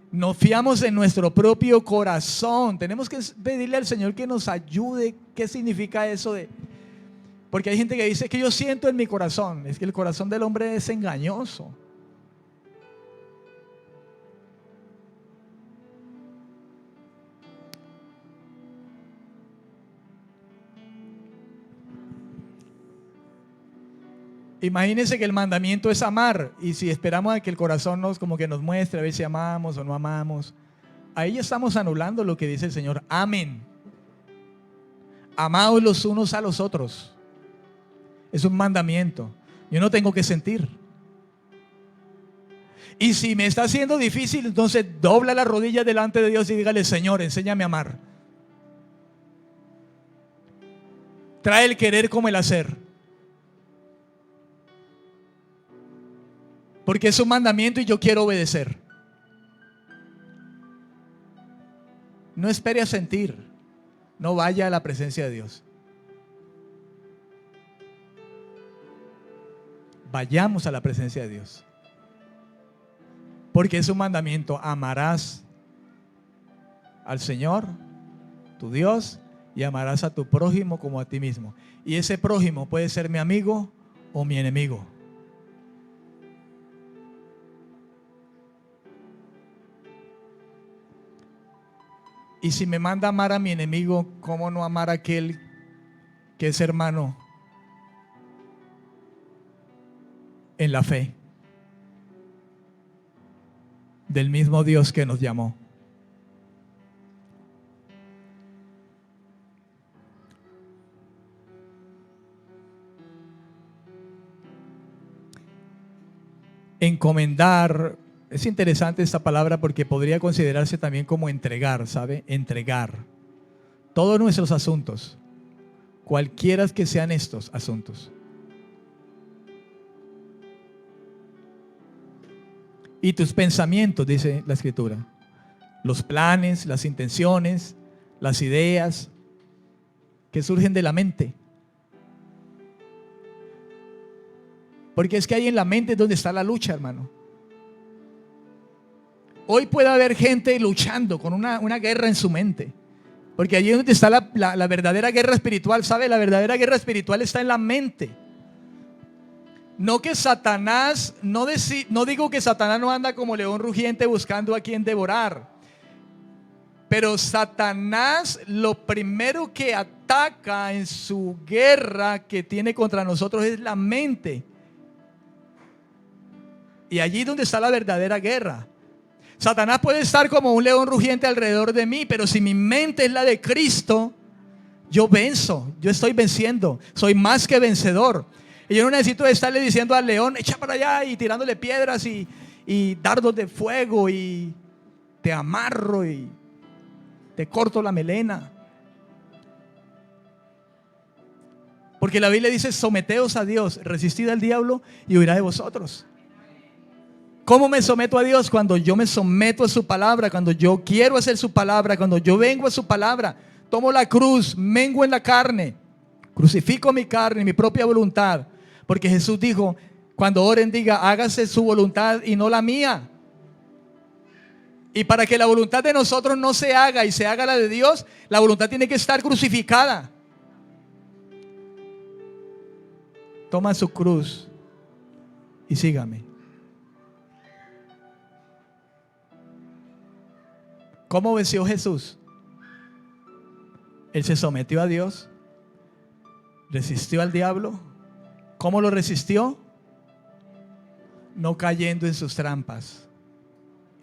Nos fiamos en nuestro propio corazón. Tenemos que pedirle al Señor que nos ayude. ¿Qué significa eso de? Porque hay gente que dice que yo siento en mi corazón. Es que el corazón del hombre es engañoso. Imagínense que el mandamiento es amar, y si esperamos a que el corazón nos muestre a ver si amamos o no amamos, ahí ya estamos anulando lo que dice el Señor. Amén. Amaos los unos a los otros. Es un mandamiento. Yo no tengo que sentir. Y si me está haciendo difícil, entonces dobla las rodillas delante de Dios y dígale: Señor, enséñame a amar. Trae el querer como el hacer. Porque es un mandamiento y yo quiero obedecer. No espere a sentir. No vaya a la presencia de Dios. Vayamos a la presencia de Dios. Porque es un mandamiento. Amarás al Señor, tu Dios, y amarás a tu prójimo como a ti mismo. Y ese prójimo puede ser mi amigo o mi enemigo. Y si me manda amar a mi enemigo, ¿cómo no amar a aquel que es hermano en la fe del mismo Dios que nos llamó? Encomendar. Es interesante esta palabra porque podría considerarse también como entregar, ¿sabe? Entregar todos nuestros asuntos, cualquiera que sean estos asuntos. Y tus pensamientos, dice la Escritura, los planes, las intenciones, las ideas que surgen de la mente. Porque es que ahí en la mente es donde está la lucha, hermano. Hoy puede haber gente luchando con una guerra en su mente. Porque allí es donde está la verdadera guerra espiritual, ¿sabe? La verdadera guerra espiritual está en la mente. No que Satanás, no digo que Satanás no anda como león rugiente buscando a quien devorar. Pero Satanás lo primero que ataca en su guerra que tiene contra nosotros es la mente. Y allí es donde está la verdadera guerra. Satanás puede estar como un león rugiente alrededor de mí, pero si mi mente es la de Cristo, yo venzo, yo estoy venciendo, soy más que vencedor. Y yo no necesito estarle diciendo al león, echa para allá, y tirándole piedras y dardos de fuego, y te amarro y te corto la melena. Porque la Biblia dice: someteos a Dios, resistid al diablo y huirá de vosotros. ¿Cómo me someto a Dios? Cuando yo me someto a su palabra, cuando yo quiero hacer su palabra, cuando yo vengo a su palabra, tomo la cruz, mengo en la carne, crucifico mi carne, mi propia voluntad. Porque Jesús dijo: cuando oren, diga, hágase su voluntad y no la mía. Y para que la voluntad de nosotros no se haga y se haga la de Dios, la voluntad tiene que estar crucificada. Toma su cruz y sígame. ¿Cómo venció Jesús? Él se sometió a Dios, resistió al diablo. ¿Cómo lo resistió? No cayendo en sus trampas,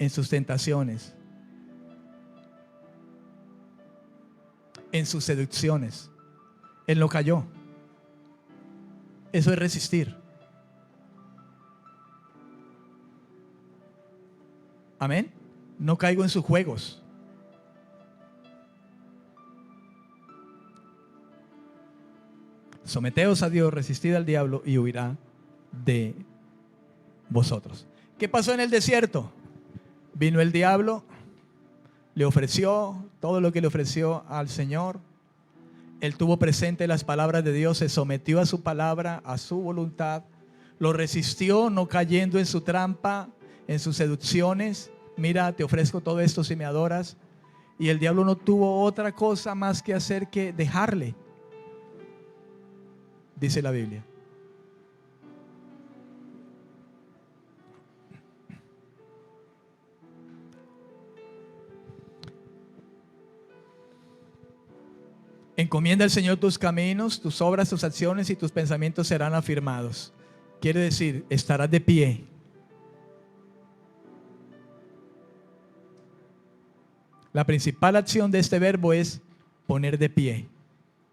en sus tentaciones, en sus seducciones. Él no cayó. Eso es resistir. Amén. No caigo en sus juegos. Someteos a Dios, resistid al diablo y huirá de vosotros. ¿Qué pasó en el desierto? Vino el diablo, le ofreció todo lo que le ofreció al Señor. Él tuvo presente las palabras de Dios, se sometió a su palabra, a su voluntad, lo resistió, no cayendo en su trampa, en sus seducciones. Mira, te ofrezco todo esto si me adoras. Y el diablo no tuvo otra cosa más que hacer que dejarle, dice la Biblia. Encomienda al Señor tus caminos, tus obras, tus acciones y tus pensamientos serán afirmados. Quiere decir, estarás de pie. La principal acción de este verbo es poner de pie.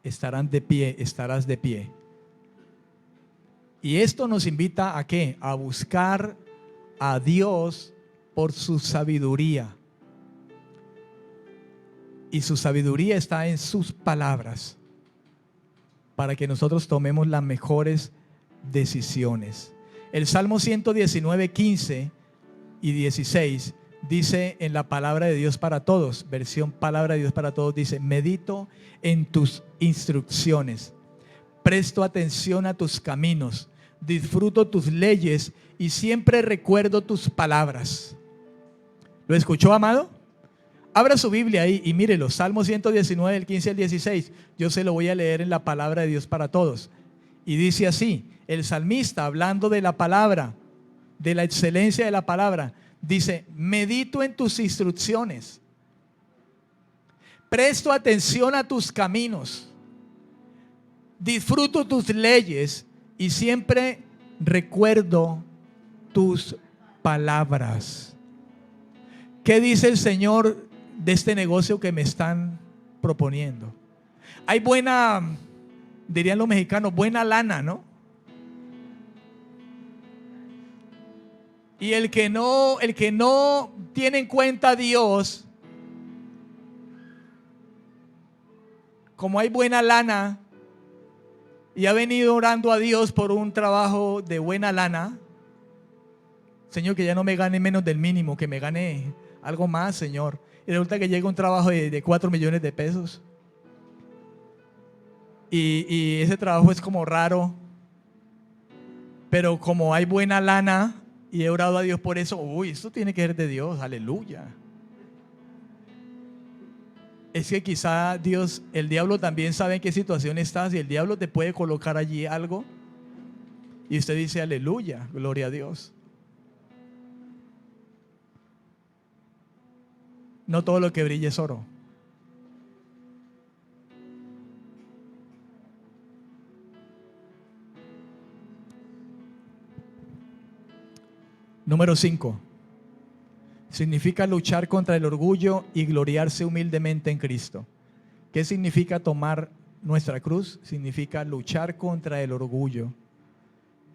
Estarán de pie, estarás de pie. Y esto nos invita ¿a qué? A buscar a Dios por su sabiduría. Y su sabiduría está en sus palabras, para que nosotros tomemos las mejores decisiones. El Salmo 119, 15 y 16 dice en la palabra de Dios para todos, versión palabra de Dios para todos, dice: medito en tus instrucciones, presto atención a tus caminos, disfruto tus leyes y siempre recuerdo tus palabras. ¿Lo escuchó, amado? Abra su Biblia ahí y mírelo, Salmo 119, el 15 al 16. Yo se lo voy a leer en la palabra de Dios para todos. Y dice así, el salmista, hablando de la palabra, de la excelencia de la palabra, dice: medito en tus instrucciones, presto atención a tus caminos, disfruto tus leyes y siempre recuerdo tus palabras. ¿Qué dice el Señor de este negocio que me están proponiendo? Hay buena, dirían los mexicanos, buena lana, ¿no? Y el que no tiene en cuenta a Dios, como hay buena lana y ha venido orando a Dios por un trabajo de buena lana, Señor, que ya no me gane menos del mínimo, que me gane algo más, Señor. Y resulta que llega un trabajo de 4 millones de pesos. Y ese trabajo es como raro. Pero como hay buena lana y he orado a Dios por eso, uy, esto tiene que ser de Dios, aleluya. Es que quizá Dios, el diablo también sabe en qué situación estás y el diablo te puede colocar allí algo. Y usted dice, aleluya, gloria a Dios. No todo lo que brilla es oro. Número 5. Significa luchar contra el orgullo y gloriarse humildemente en Cristo. ¿Qué significa tomar nuestra cruz? Significa luchar contra el orgullo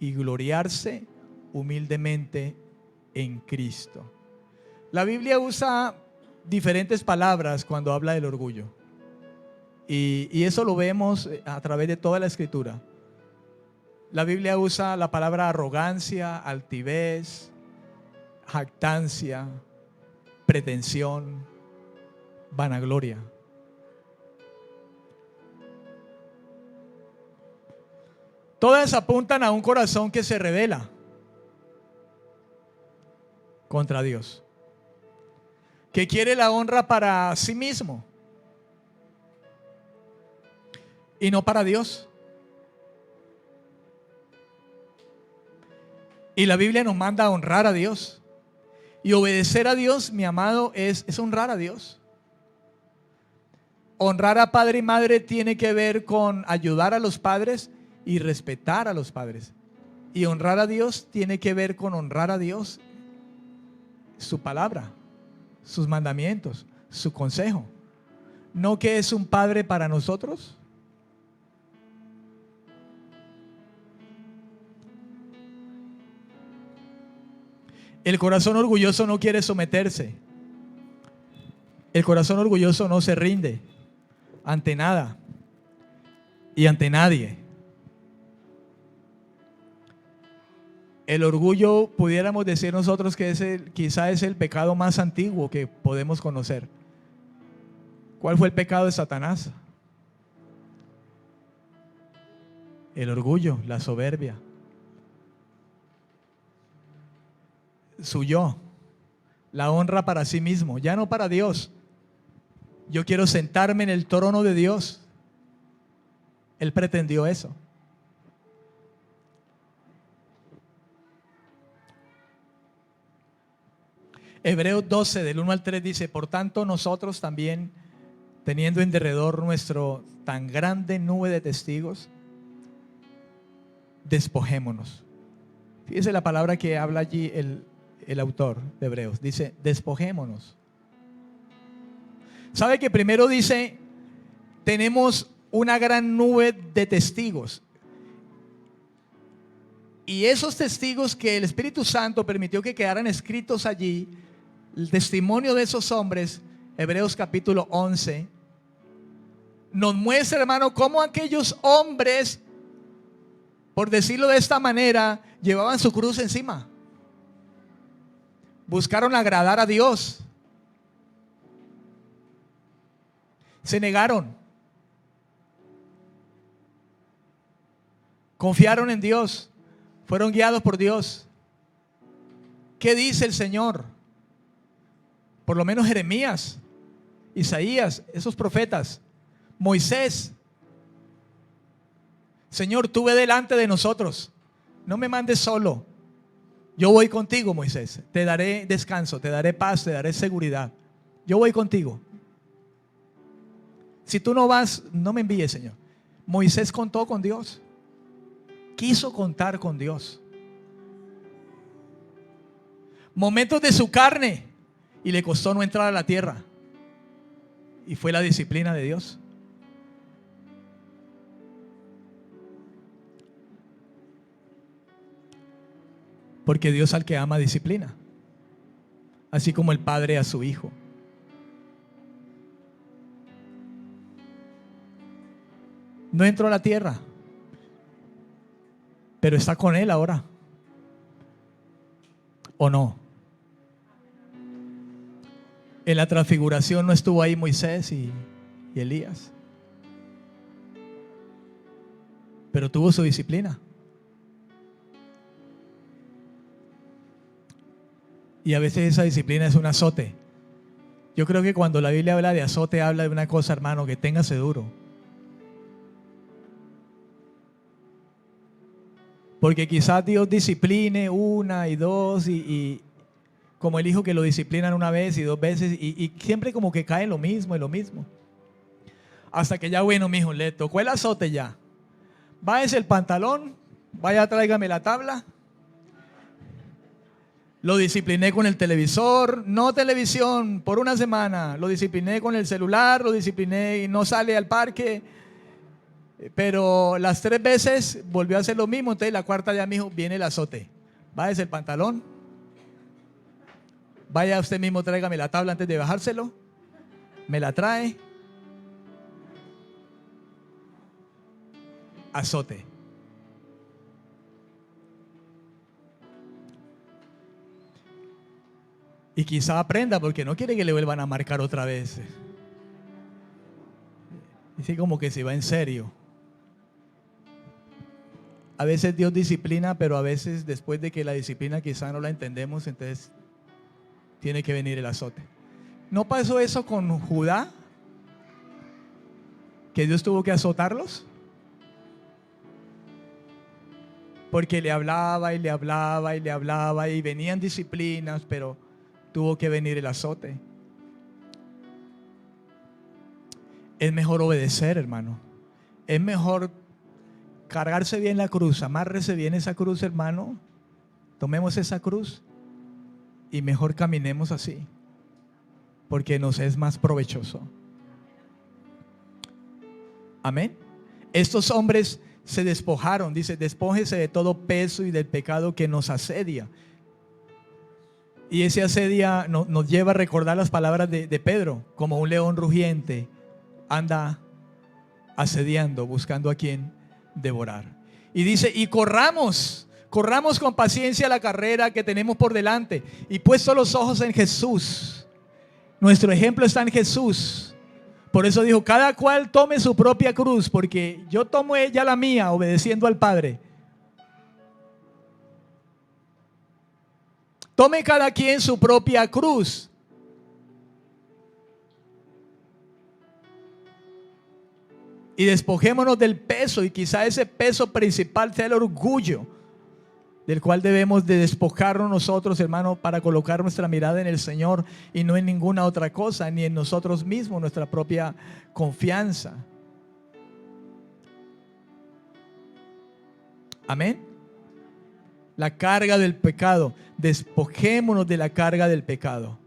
y gloriarse humildemente en Cristo. La Biblia usa diferentes palabras cuando habla del orgullo. Y eso lo vemos a través de toda la Escritura. La Biblia usa la palabra arrogancia, altivez, jactancia, pretensión, vanagloria. Todas apuntan a un corazón que se rebela contra Dios, que quiere la honra para sí mismo y no para Dios. Y la Biblia nos manda a honrar a Dios. Y obedecer a Dios, mi amado, es honrar a Dios. Honrar a padre y madre tiene que ver con ayudar a los padres y respetar a los padres. Y honrar a Dios tiene que ver con honrar a Dios, su palabra, sus mandamientos, su consejo. ¿No que es un padre para nosotros? El corazón orgulloso no quiere someterse. El corazón orgulloso no se rinde ante nada y ante nadie. El orgullo, pudiéramos decir nosotros que quizá es el pecado más antiguo que podemos conocer. ¿Cuál fue el pecado de Satanás? El orgullo, la soberbia, su yo, la honra para sí mismo, ya no para Dios. Yo quiero sentarme en el trono de Dios. Él pretendió eso. Hebreos 12, del 1 al 3 dice: por tanto nosotros también, teniendo en derredor nuestro tan grande nube de testigos, despojémonos. Fíjese la palabra que habla allí el autor de Hebreos. Dice, despojémonos. ¿Sabe que primero dice, tenemos una gran nube de testigos? Y esos testigos que el Espíritu Santo permitió que quedaran escritos allí, el testimonio de esos hombres, Hebreos capítulo 11, nos muestra, hermano, cómo aquellos hombres, por decirlo de esta manera, llevaban su cruz encima. Buscaron agradar a Dios. Se negaron. Confiaron en Dios. Fueron guiados por Dios. ¿Qué dice el Señor? Por lo menos Jeremías, Isaías, esos profetas, Moisés. Señor, tú ve delante de nosotros. No me mandes solo. Yo voy contigo, Moisés. Te daré descanso, te daré paz, te daré seguridad. Yo voy contigo. Si tú no vas, no me envíes, Señor. Moisés contó con Dios. Quiso contar con Dios. Momentos de su carne y le costó no entrar a la tierra. Y fue la disciplina de Dios. Porque Dios al que ama disciplina, así como el padre a su hijo. No entró a la tierra, pero está con él ahora. ¿O no? En la transfiguración no estuvo ahí Moisés y Elías, pero tuvo su disciplina. Y a veces esa disciplina es un azote. Yo creo que cuando la Biblia habla de azote, habla de una cosa, hermano, que téngase duro. Porque quizás Dios discipline una y dos y como el hijo que lo disciplinan una vez y dos veces y siempre como que cae lo mismo y lo mismo. Hasta que ya, bueno, mijo, le tocó el azote ya. Váyase el pantalón, vaya, tráigame la tabla. Lo discipliné con el televisor, no televisión, por una semana. Lo discipliné con el celular, lo discipliné y no sale al parque. Pero las 3 veces volvió a hacer lo mismo. Entonces la cuarta ya, mijo, viene el azote. Váyase el pantalón. Vaya usted mismo, tráigame la tabla antes de bajárselo. Me la trae. Azote. Y quizá aprenda porque no quiere que le vuelvan a marcar otra vez. Dice como que se va en serio. A veces Dios disciplina, pero a veces después de que la disciplina quizá no la entendemos, entonces tiene que venir el azote. ¿No pasó eso con Judá? ¿Que Dios tuvo que azotarlos? Porque le hablaba y le hablaba y le hablaba y venían disciplinas, pero tuvo que venir el azote. Es mejor obedecer, hermano. Es mejor cargarse bien la cruz, amárrese bien esa cruz, hermano. Tomemos esa cruz y mejor caminemos así, porque nos es más provechoso. Amén. Estos hombres se despojaron, dice, despójese de todo peso y del pecado que nos asedia. Y ese asedia nos lleva a recordar las palabras de Pedro, como un león rugiente anda asediando, buscando a quien devorar. Y dice, y corramos con paciencia la carrera que tenemos por delante, y puesto los ojos en Jesús. Nuestro ejemplo está en Jesús, Por eso dijo, cada cual tome su propia cruz, porque yo tomo ella la mía, obedeciendo al Padre. Tome cada quien su propia cruz. Y despojémonos del peso, y quizá ese peso principal sea el orgullo, del cual debemos de despojarnos nosotros, hermano, para colocar nuestra mirada en el Señor y no en ninguna otra cosa, ni en nosotros mismos, nuestra propia confianza. Amén. La carga del pecado, despojémonos de la carga del pecado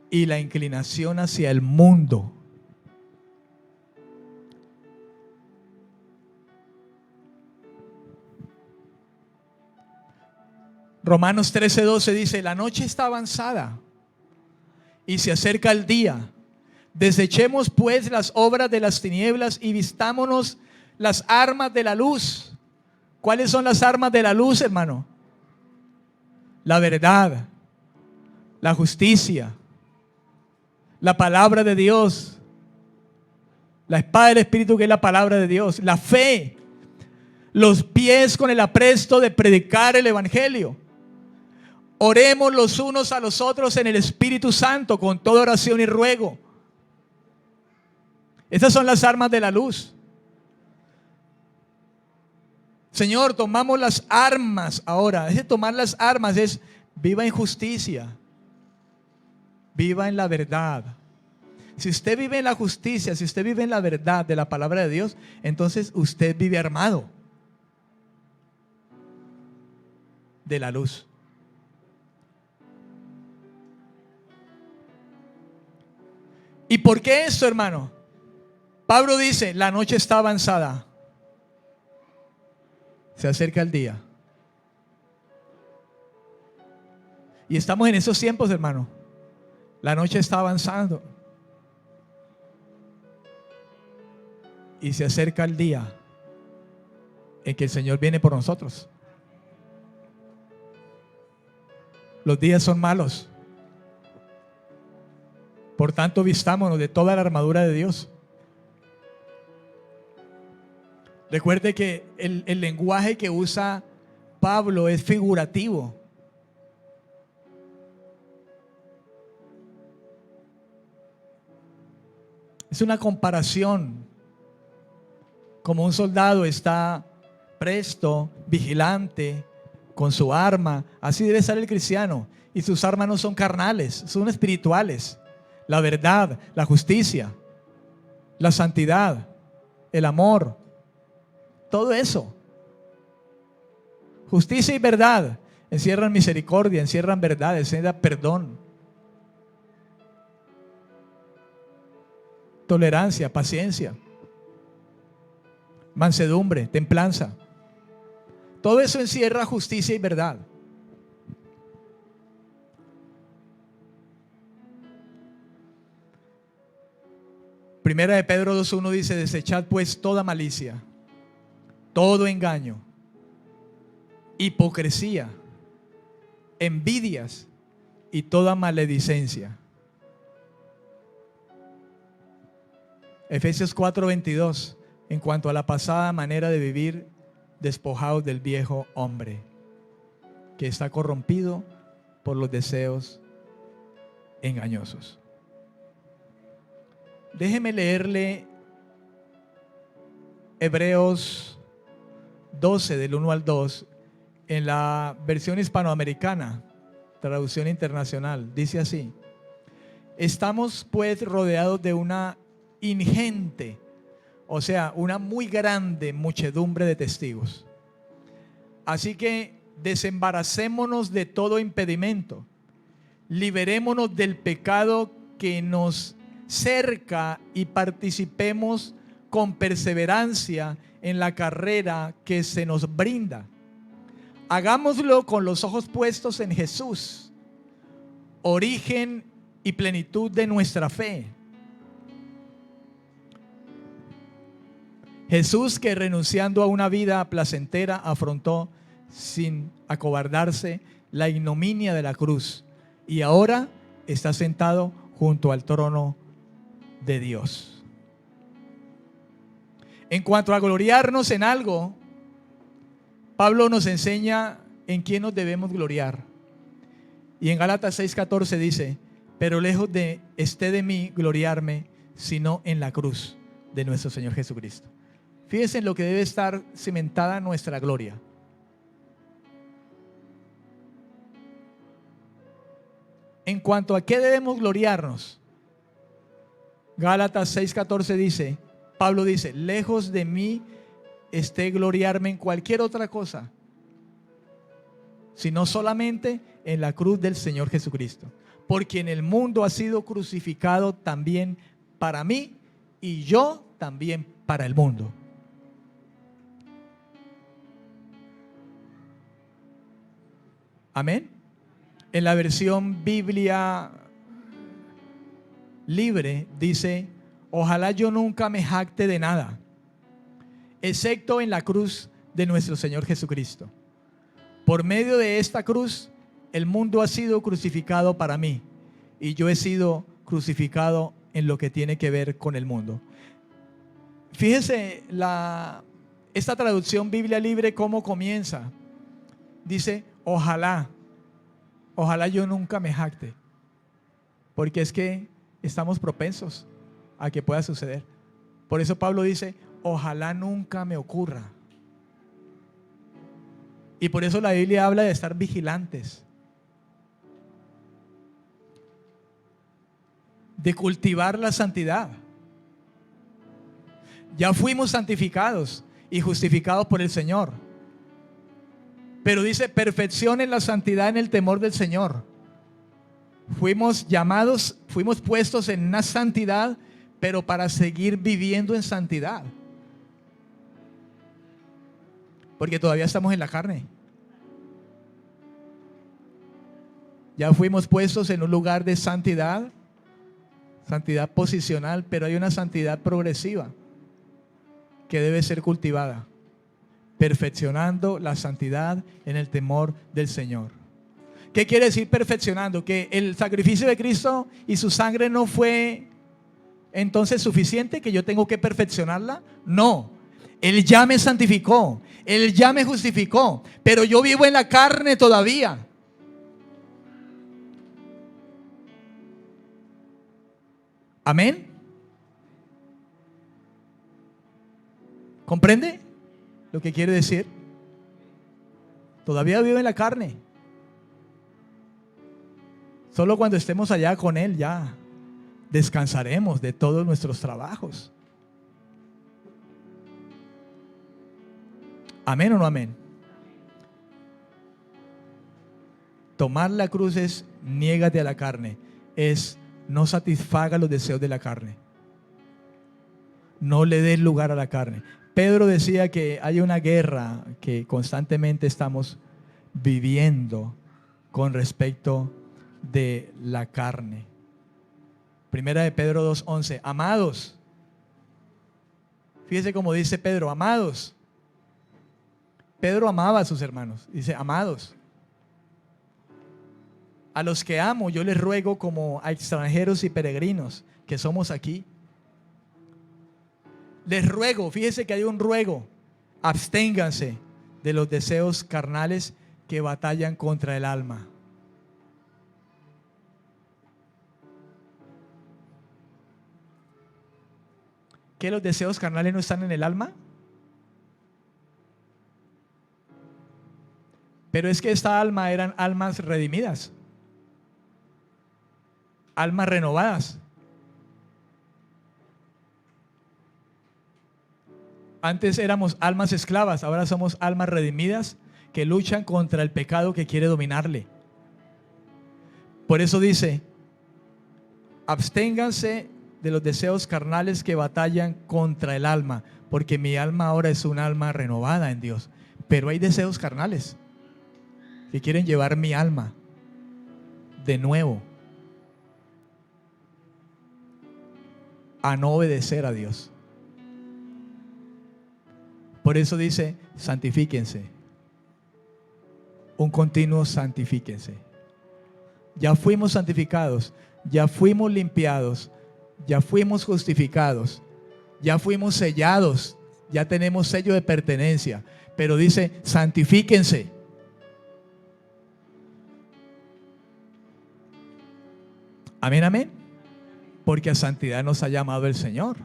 y la inclinación hacia el mundo. Romanos 13:12 dice, la noche está avanzada y se acerca el día. Desechemos pues las obras de las tinieblas y vistámonos las armas de la luz. ¿Cuáles son las armas de la luz, hermano? La verdad, la justicia, la palabra de Dios, la espada del Espíritu, que es la palabra de Dios, la fe, los pies con el apresto de predicar el Evangelio. Oremos los unos a los otros en el Espíritu Santo con toda oración y ruego. Estas son las armas de la luz. Señor, tomamos las armas ahora. Ese tomar las armas es viva en justicia, viva en la verdad. Si usted vive en la justicia, si usted vive en la verdad de la palabra de Dios, entonces usted vive armado de la luz. ¿Y por qué esto, hermano? Pablo dice, la noche está avanzada. Se acerca el día. Y estamos en esos tiempos, hermano. La noche está avanzando. Y se acerca el día en que el Señor viene por nosotros. Los días son malos. Por tanto, vistámonos de toda la armadura de Dios. Recuerde que el lenguaje que usa Pablo es figurativo. Es una comparación. Como un soldado está presto, vigilante, con su arma. Así debe ser el cristiano. Y sus armas no son carnales, son espirituales. La verdad, la justicia, la santidad, el amor, todo eso. Justicia y verdad encierran misericordia, encierran verdad, encierran perdón, tolerancia, paciencia, mansedumbre, templanza. Todo eso encierra justicia y verdad. Primera de Pedro 2:1 dice, desechad pues toda malicia, todo engaño, hipocresía, envidias y toda maledicencia. Efesios 4:22, en cuanto a la pasada manera de vivir, despojados del viejo hombre, que está corrompido por los deseos engañosos. Déjeme leerle Hebreos 12 del 1 al 2 en la versión hispanoamericana, traducción internacional. Dice así: estamos pues rodeados de una ingente, o sea, una muy grande muchedumbre de testigos. Así que desembaracémonos de todo impedimento, liberémonos del pecado que nos cerca y participemos con perseverancia en la carrera que se nos brinda. Hagámoslo con los ojos puestos en Jesús, origen y plenitud de nuestra fe. Jesús, que renunciando a una vida placentera afrontó sin acobardarse la ignominia de la cruz, y ahora está sentado junto al trono de Dios. En cuanto a gloriarnos en algo, Pablo nos enseña en quién nos debemos gloriar. Y en Gálatas 6:14 dice: pero lejos esté de mí gloriarme, sino en la cruz de nuestro Señor Jesucristo. Fíjense en lo que debe estar cimentada nuestra gloria. En cuanto a qué debemos gloriarnos, Gálatas 6:14 dice, Pablo dice: lejos de mí esté gloriarme en cualquier otra cosa, sino solamente en la cruz del Señor Jesucristo, porque en el mundo ha sido crucificado también para mí y yo también para el mundo. Amén. En la versión Biblia libre dice: ojalá yo nunca me jacte de nada, excepto en la cruz de nuestro Señor Jesucristo. Por medio de esta cruz, el mundo ha sido crucificado para mí y yo he sido crucificado en lo que tiene que ver con el mundo. Fíjese esta traducción Biblia libre cómo comienza. Dice: ojalá yo nunca me jacte, porque es que estamos propensos a que pueda suceder. Por eso Pablo dice: ojalá nunca me ocurra. Y por eso la Biblia habla de estar vigilantes, de cultivar la santidad. Ya fuimos santificados y justificados por el Señor, pero dice: perfeccionen la santidad en el temor del Señor. Fuimos llamados, fuimos puestos en una santidad, pero para seguir viviendo en santidad, porque todavía estamos en la carne. Ya fuimos puestos en un lugar de santidad, santidad posicional, pero hay una santidad progresiva que debe ser cultivada, perfeccionando la santidad en el temor del Señor. ¿Qué quiere decir perfeccionando? Que el sacrificio de Cristo y su sangre no fue entonces suficiente, que yo tengo que perfeccionarla. No, Él ya me santificó, Él ya me justificó, pero yo vivo en la carne todavía. Amén. ¿Comprende lo que quiere decir? Todavía vivo en la carne. Solo cuando estemos allá con Él ya descansaremos de todos nuestros trabajos. ¿Amén o no amén? Tomar la cruz es: niégate a la carne. Es: no satisfaga los deseos de la carne. No le des lugar a la carne. Pedro decía que hay una guerra que constantemente estamos viviendo con respecto de la carne. Primera de Pedro 2:11. Amados, fíjese cómo dice Pedro: amados. Pedro amaba a sus hermanos. Dice: amados, a los que amo yo les ruego, como a extranjeros y peregrinos que somos aquí. Les ruego, fíjese que hay un ruego: absténganse de los deseos carnales que batallan contra el alma. ¿Que los deseos carnales no están en el alma? Pero es que esta alma eran almas redimidas, almas renovadas. Antes éramos almas esclavas, ahora somos almas redimidas que luchan contra el pecado que quiere dominarle. Por eso dice: absténganse de los deseos carnales que batallan contra el alma, porque mi alma ahora es un alma renovada en Dios. Pero hay deseos carnales que quieren llevar mi alma de nuevo a no obedecer a Dios. Por eso dice: santifíquense. Un continuo santifíquense. Ya fuimos santificados, ya fuimos limpiados, ya fuimos justificados, ya fuimos sellados, ya tenemos sello de pertenencia. Pero dice, santifíquense. Amén, amén. Porque a santidad nos ha llamado el Señor.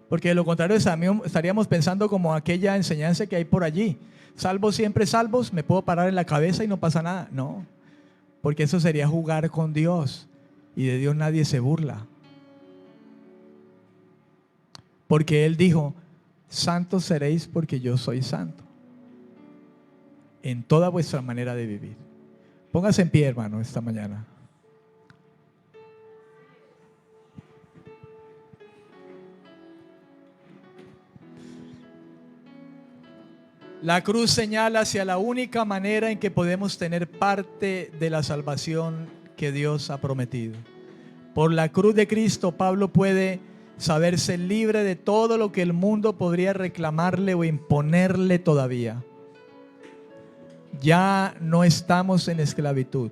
Porque de lo contrario estaríamos pensando como aquella enseñanza que hay por allí. Salvos siempre salvos, me puedo parar en la cabeza y no pasa nada. No, porque eso sería jugar con Dios. Y de Dios nadie se burla. Porque Él dijo, santos seréis porque yo soy santo. En toda vuestra manera de vivir. Póngase en pie, hermano, esta mañana. La cruz señala hacia la única manera en que podemos tener parte de la salvación que Dios ha prometido. Por la cruz de Cristo, Pablo puede saberse libre de todo lo que el mundo podría reclamarle o imponerle todavía. Ya no estamos en esclavitud.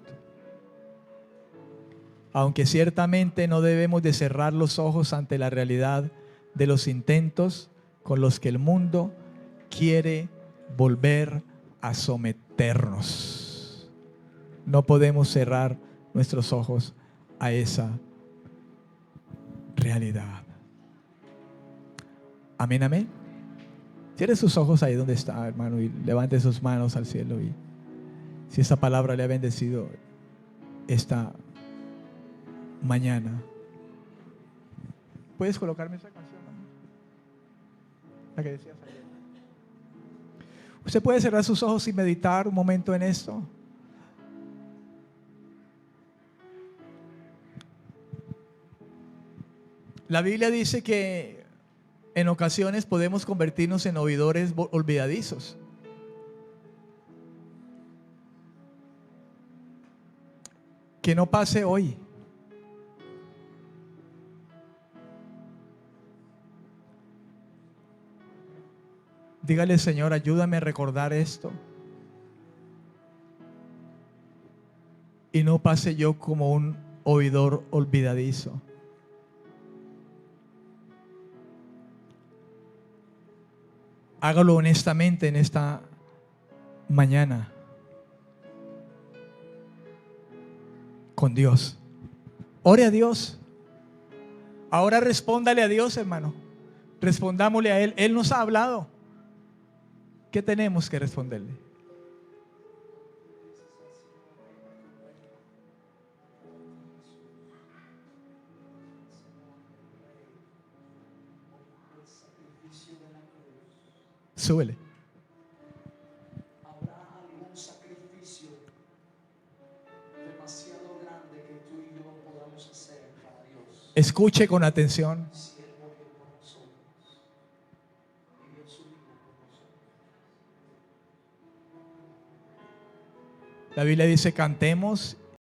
Aunque ciertamente no debemos de cerrar los ojos ante la realidad de los intentos con los que el mundo quiere volver a someternos. No podemos cerrar nuestros ojos a esa realidad. Amén, amén. Cierre sus ojos ahí donde está, hermano, y levante sus manos al cielo. Y si esta palabra le ha bendecido esta mañana, ¿puedes colocarme esa canción, hermano? La que decías ayer. Usted puede cerrar sus ojos y meditar un momento en esto. La Biblia dice que en ocasiones podemos convertirnos en oidores olvidadizos. Que no pase hoy. Dígale, Señor, ayúdame a recordar esto. Y no pase yo como un oidor olvidadizo. Hágalo honestamente en esta mañana. Con Dios. Ore a Dios. Ahora respóndale a Dios, hermano. Respondámosle a Él. Él nos ha hablado. ¿Qué tenemos que responderle? Súbele. ¿Habrá algún sacrificio demasiado grande que tú y yo podamos hacer para Dios? Escuche con atención. Si Él murió por nosotros, vivió su vida por nosotros. La Biblia dice, cantemos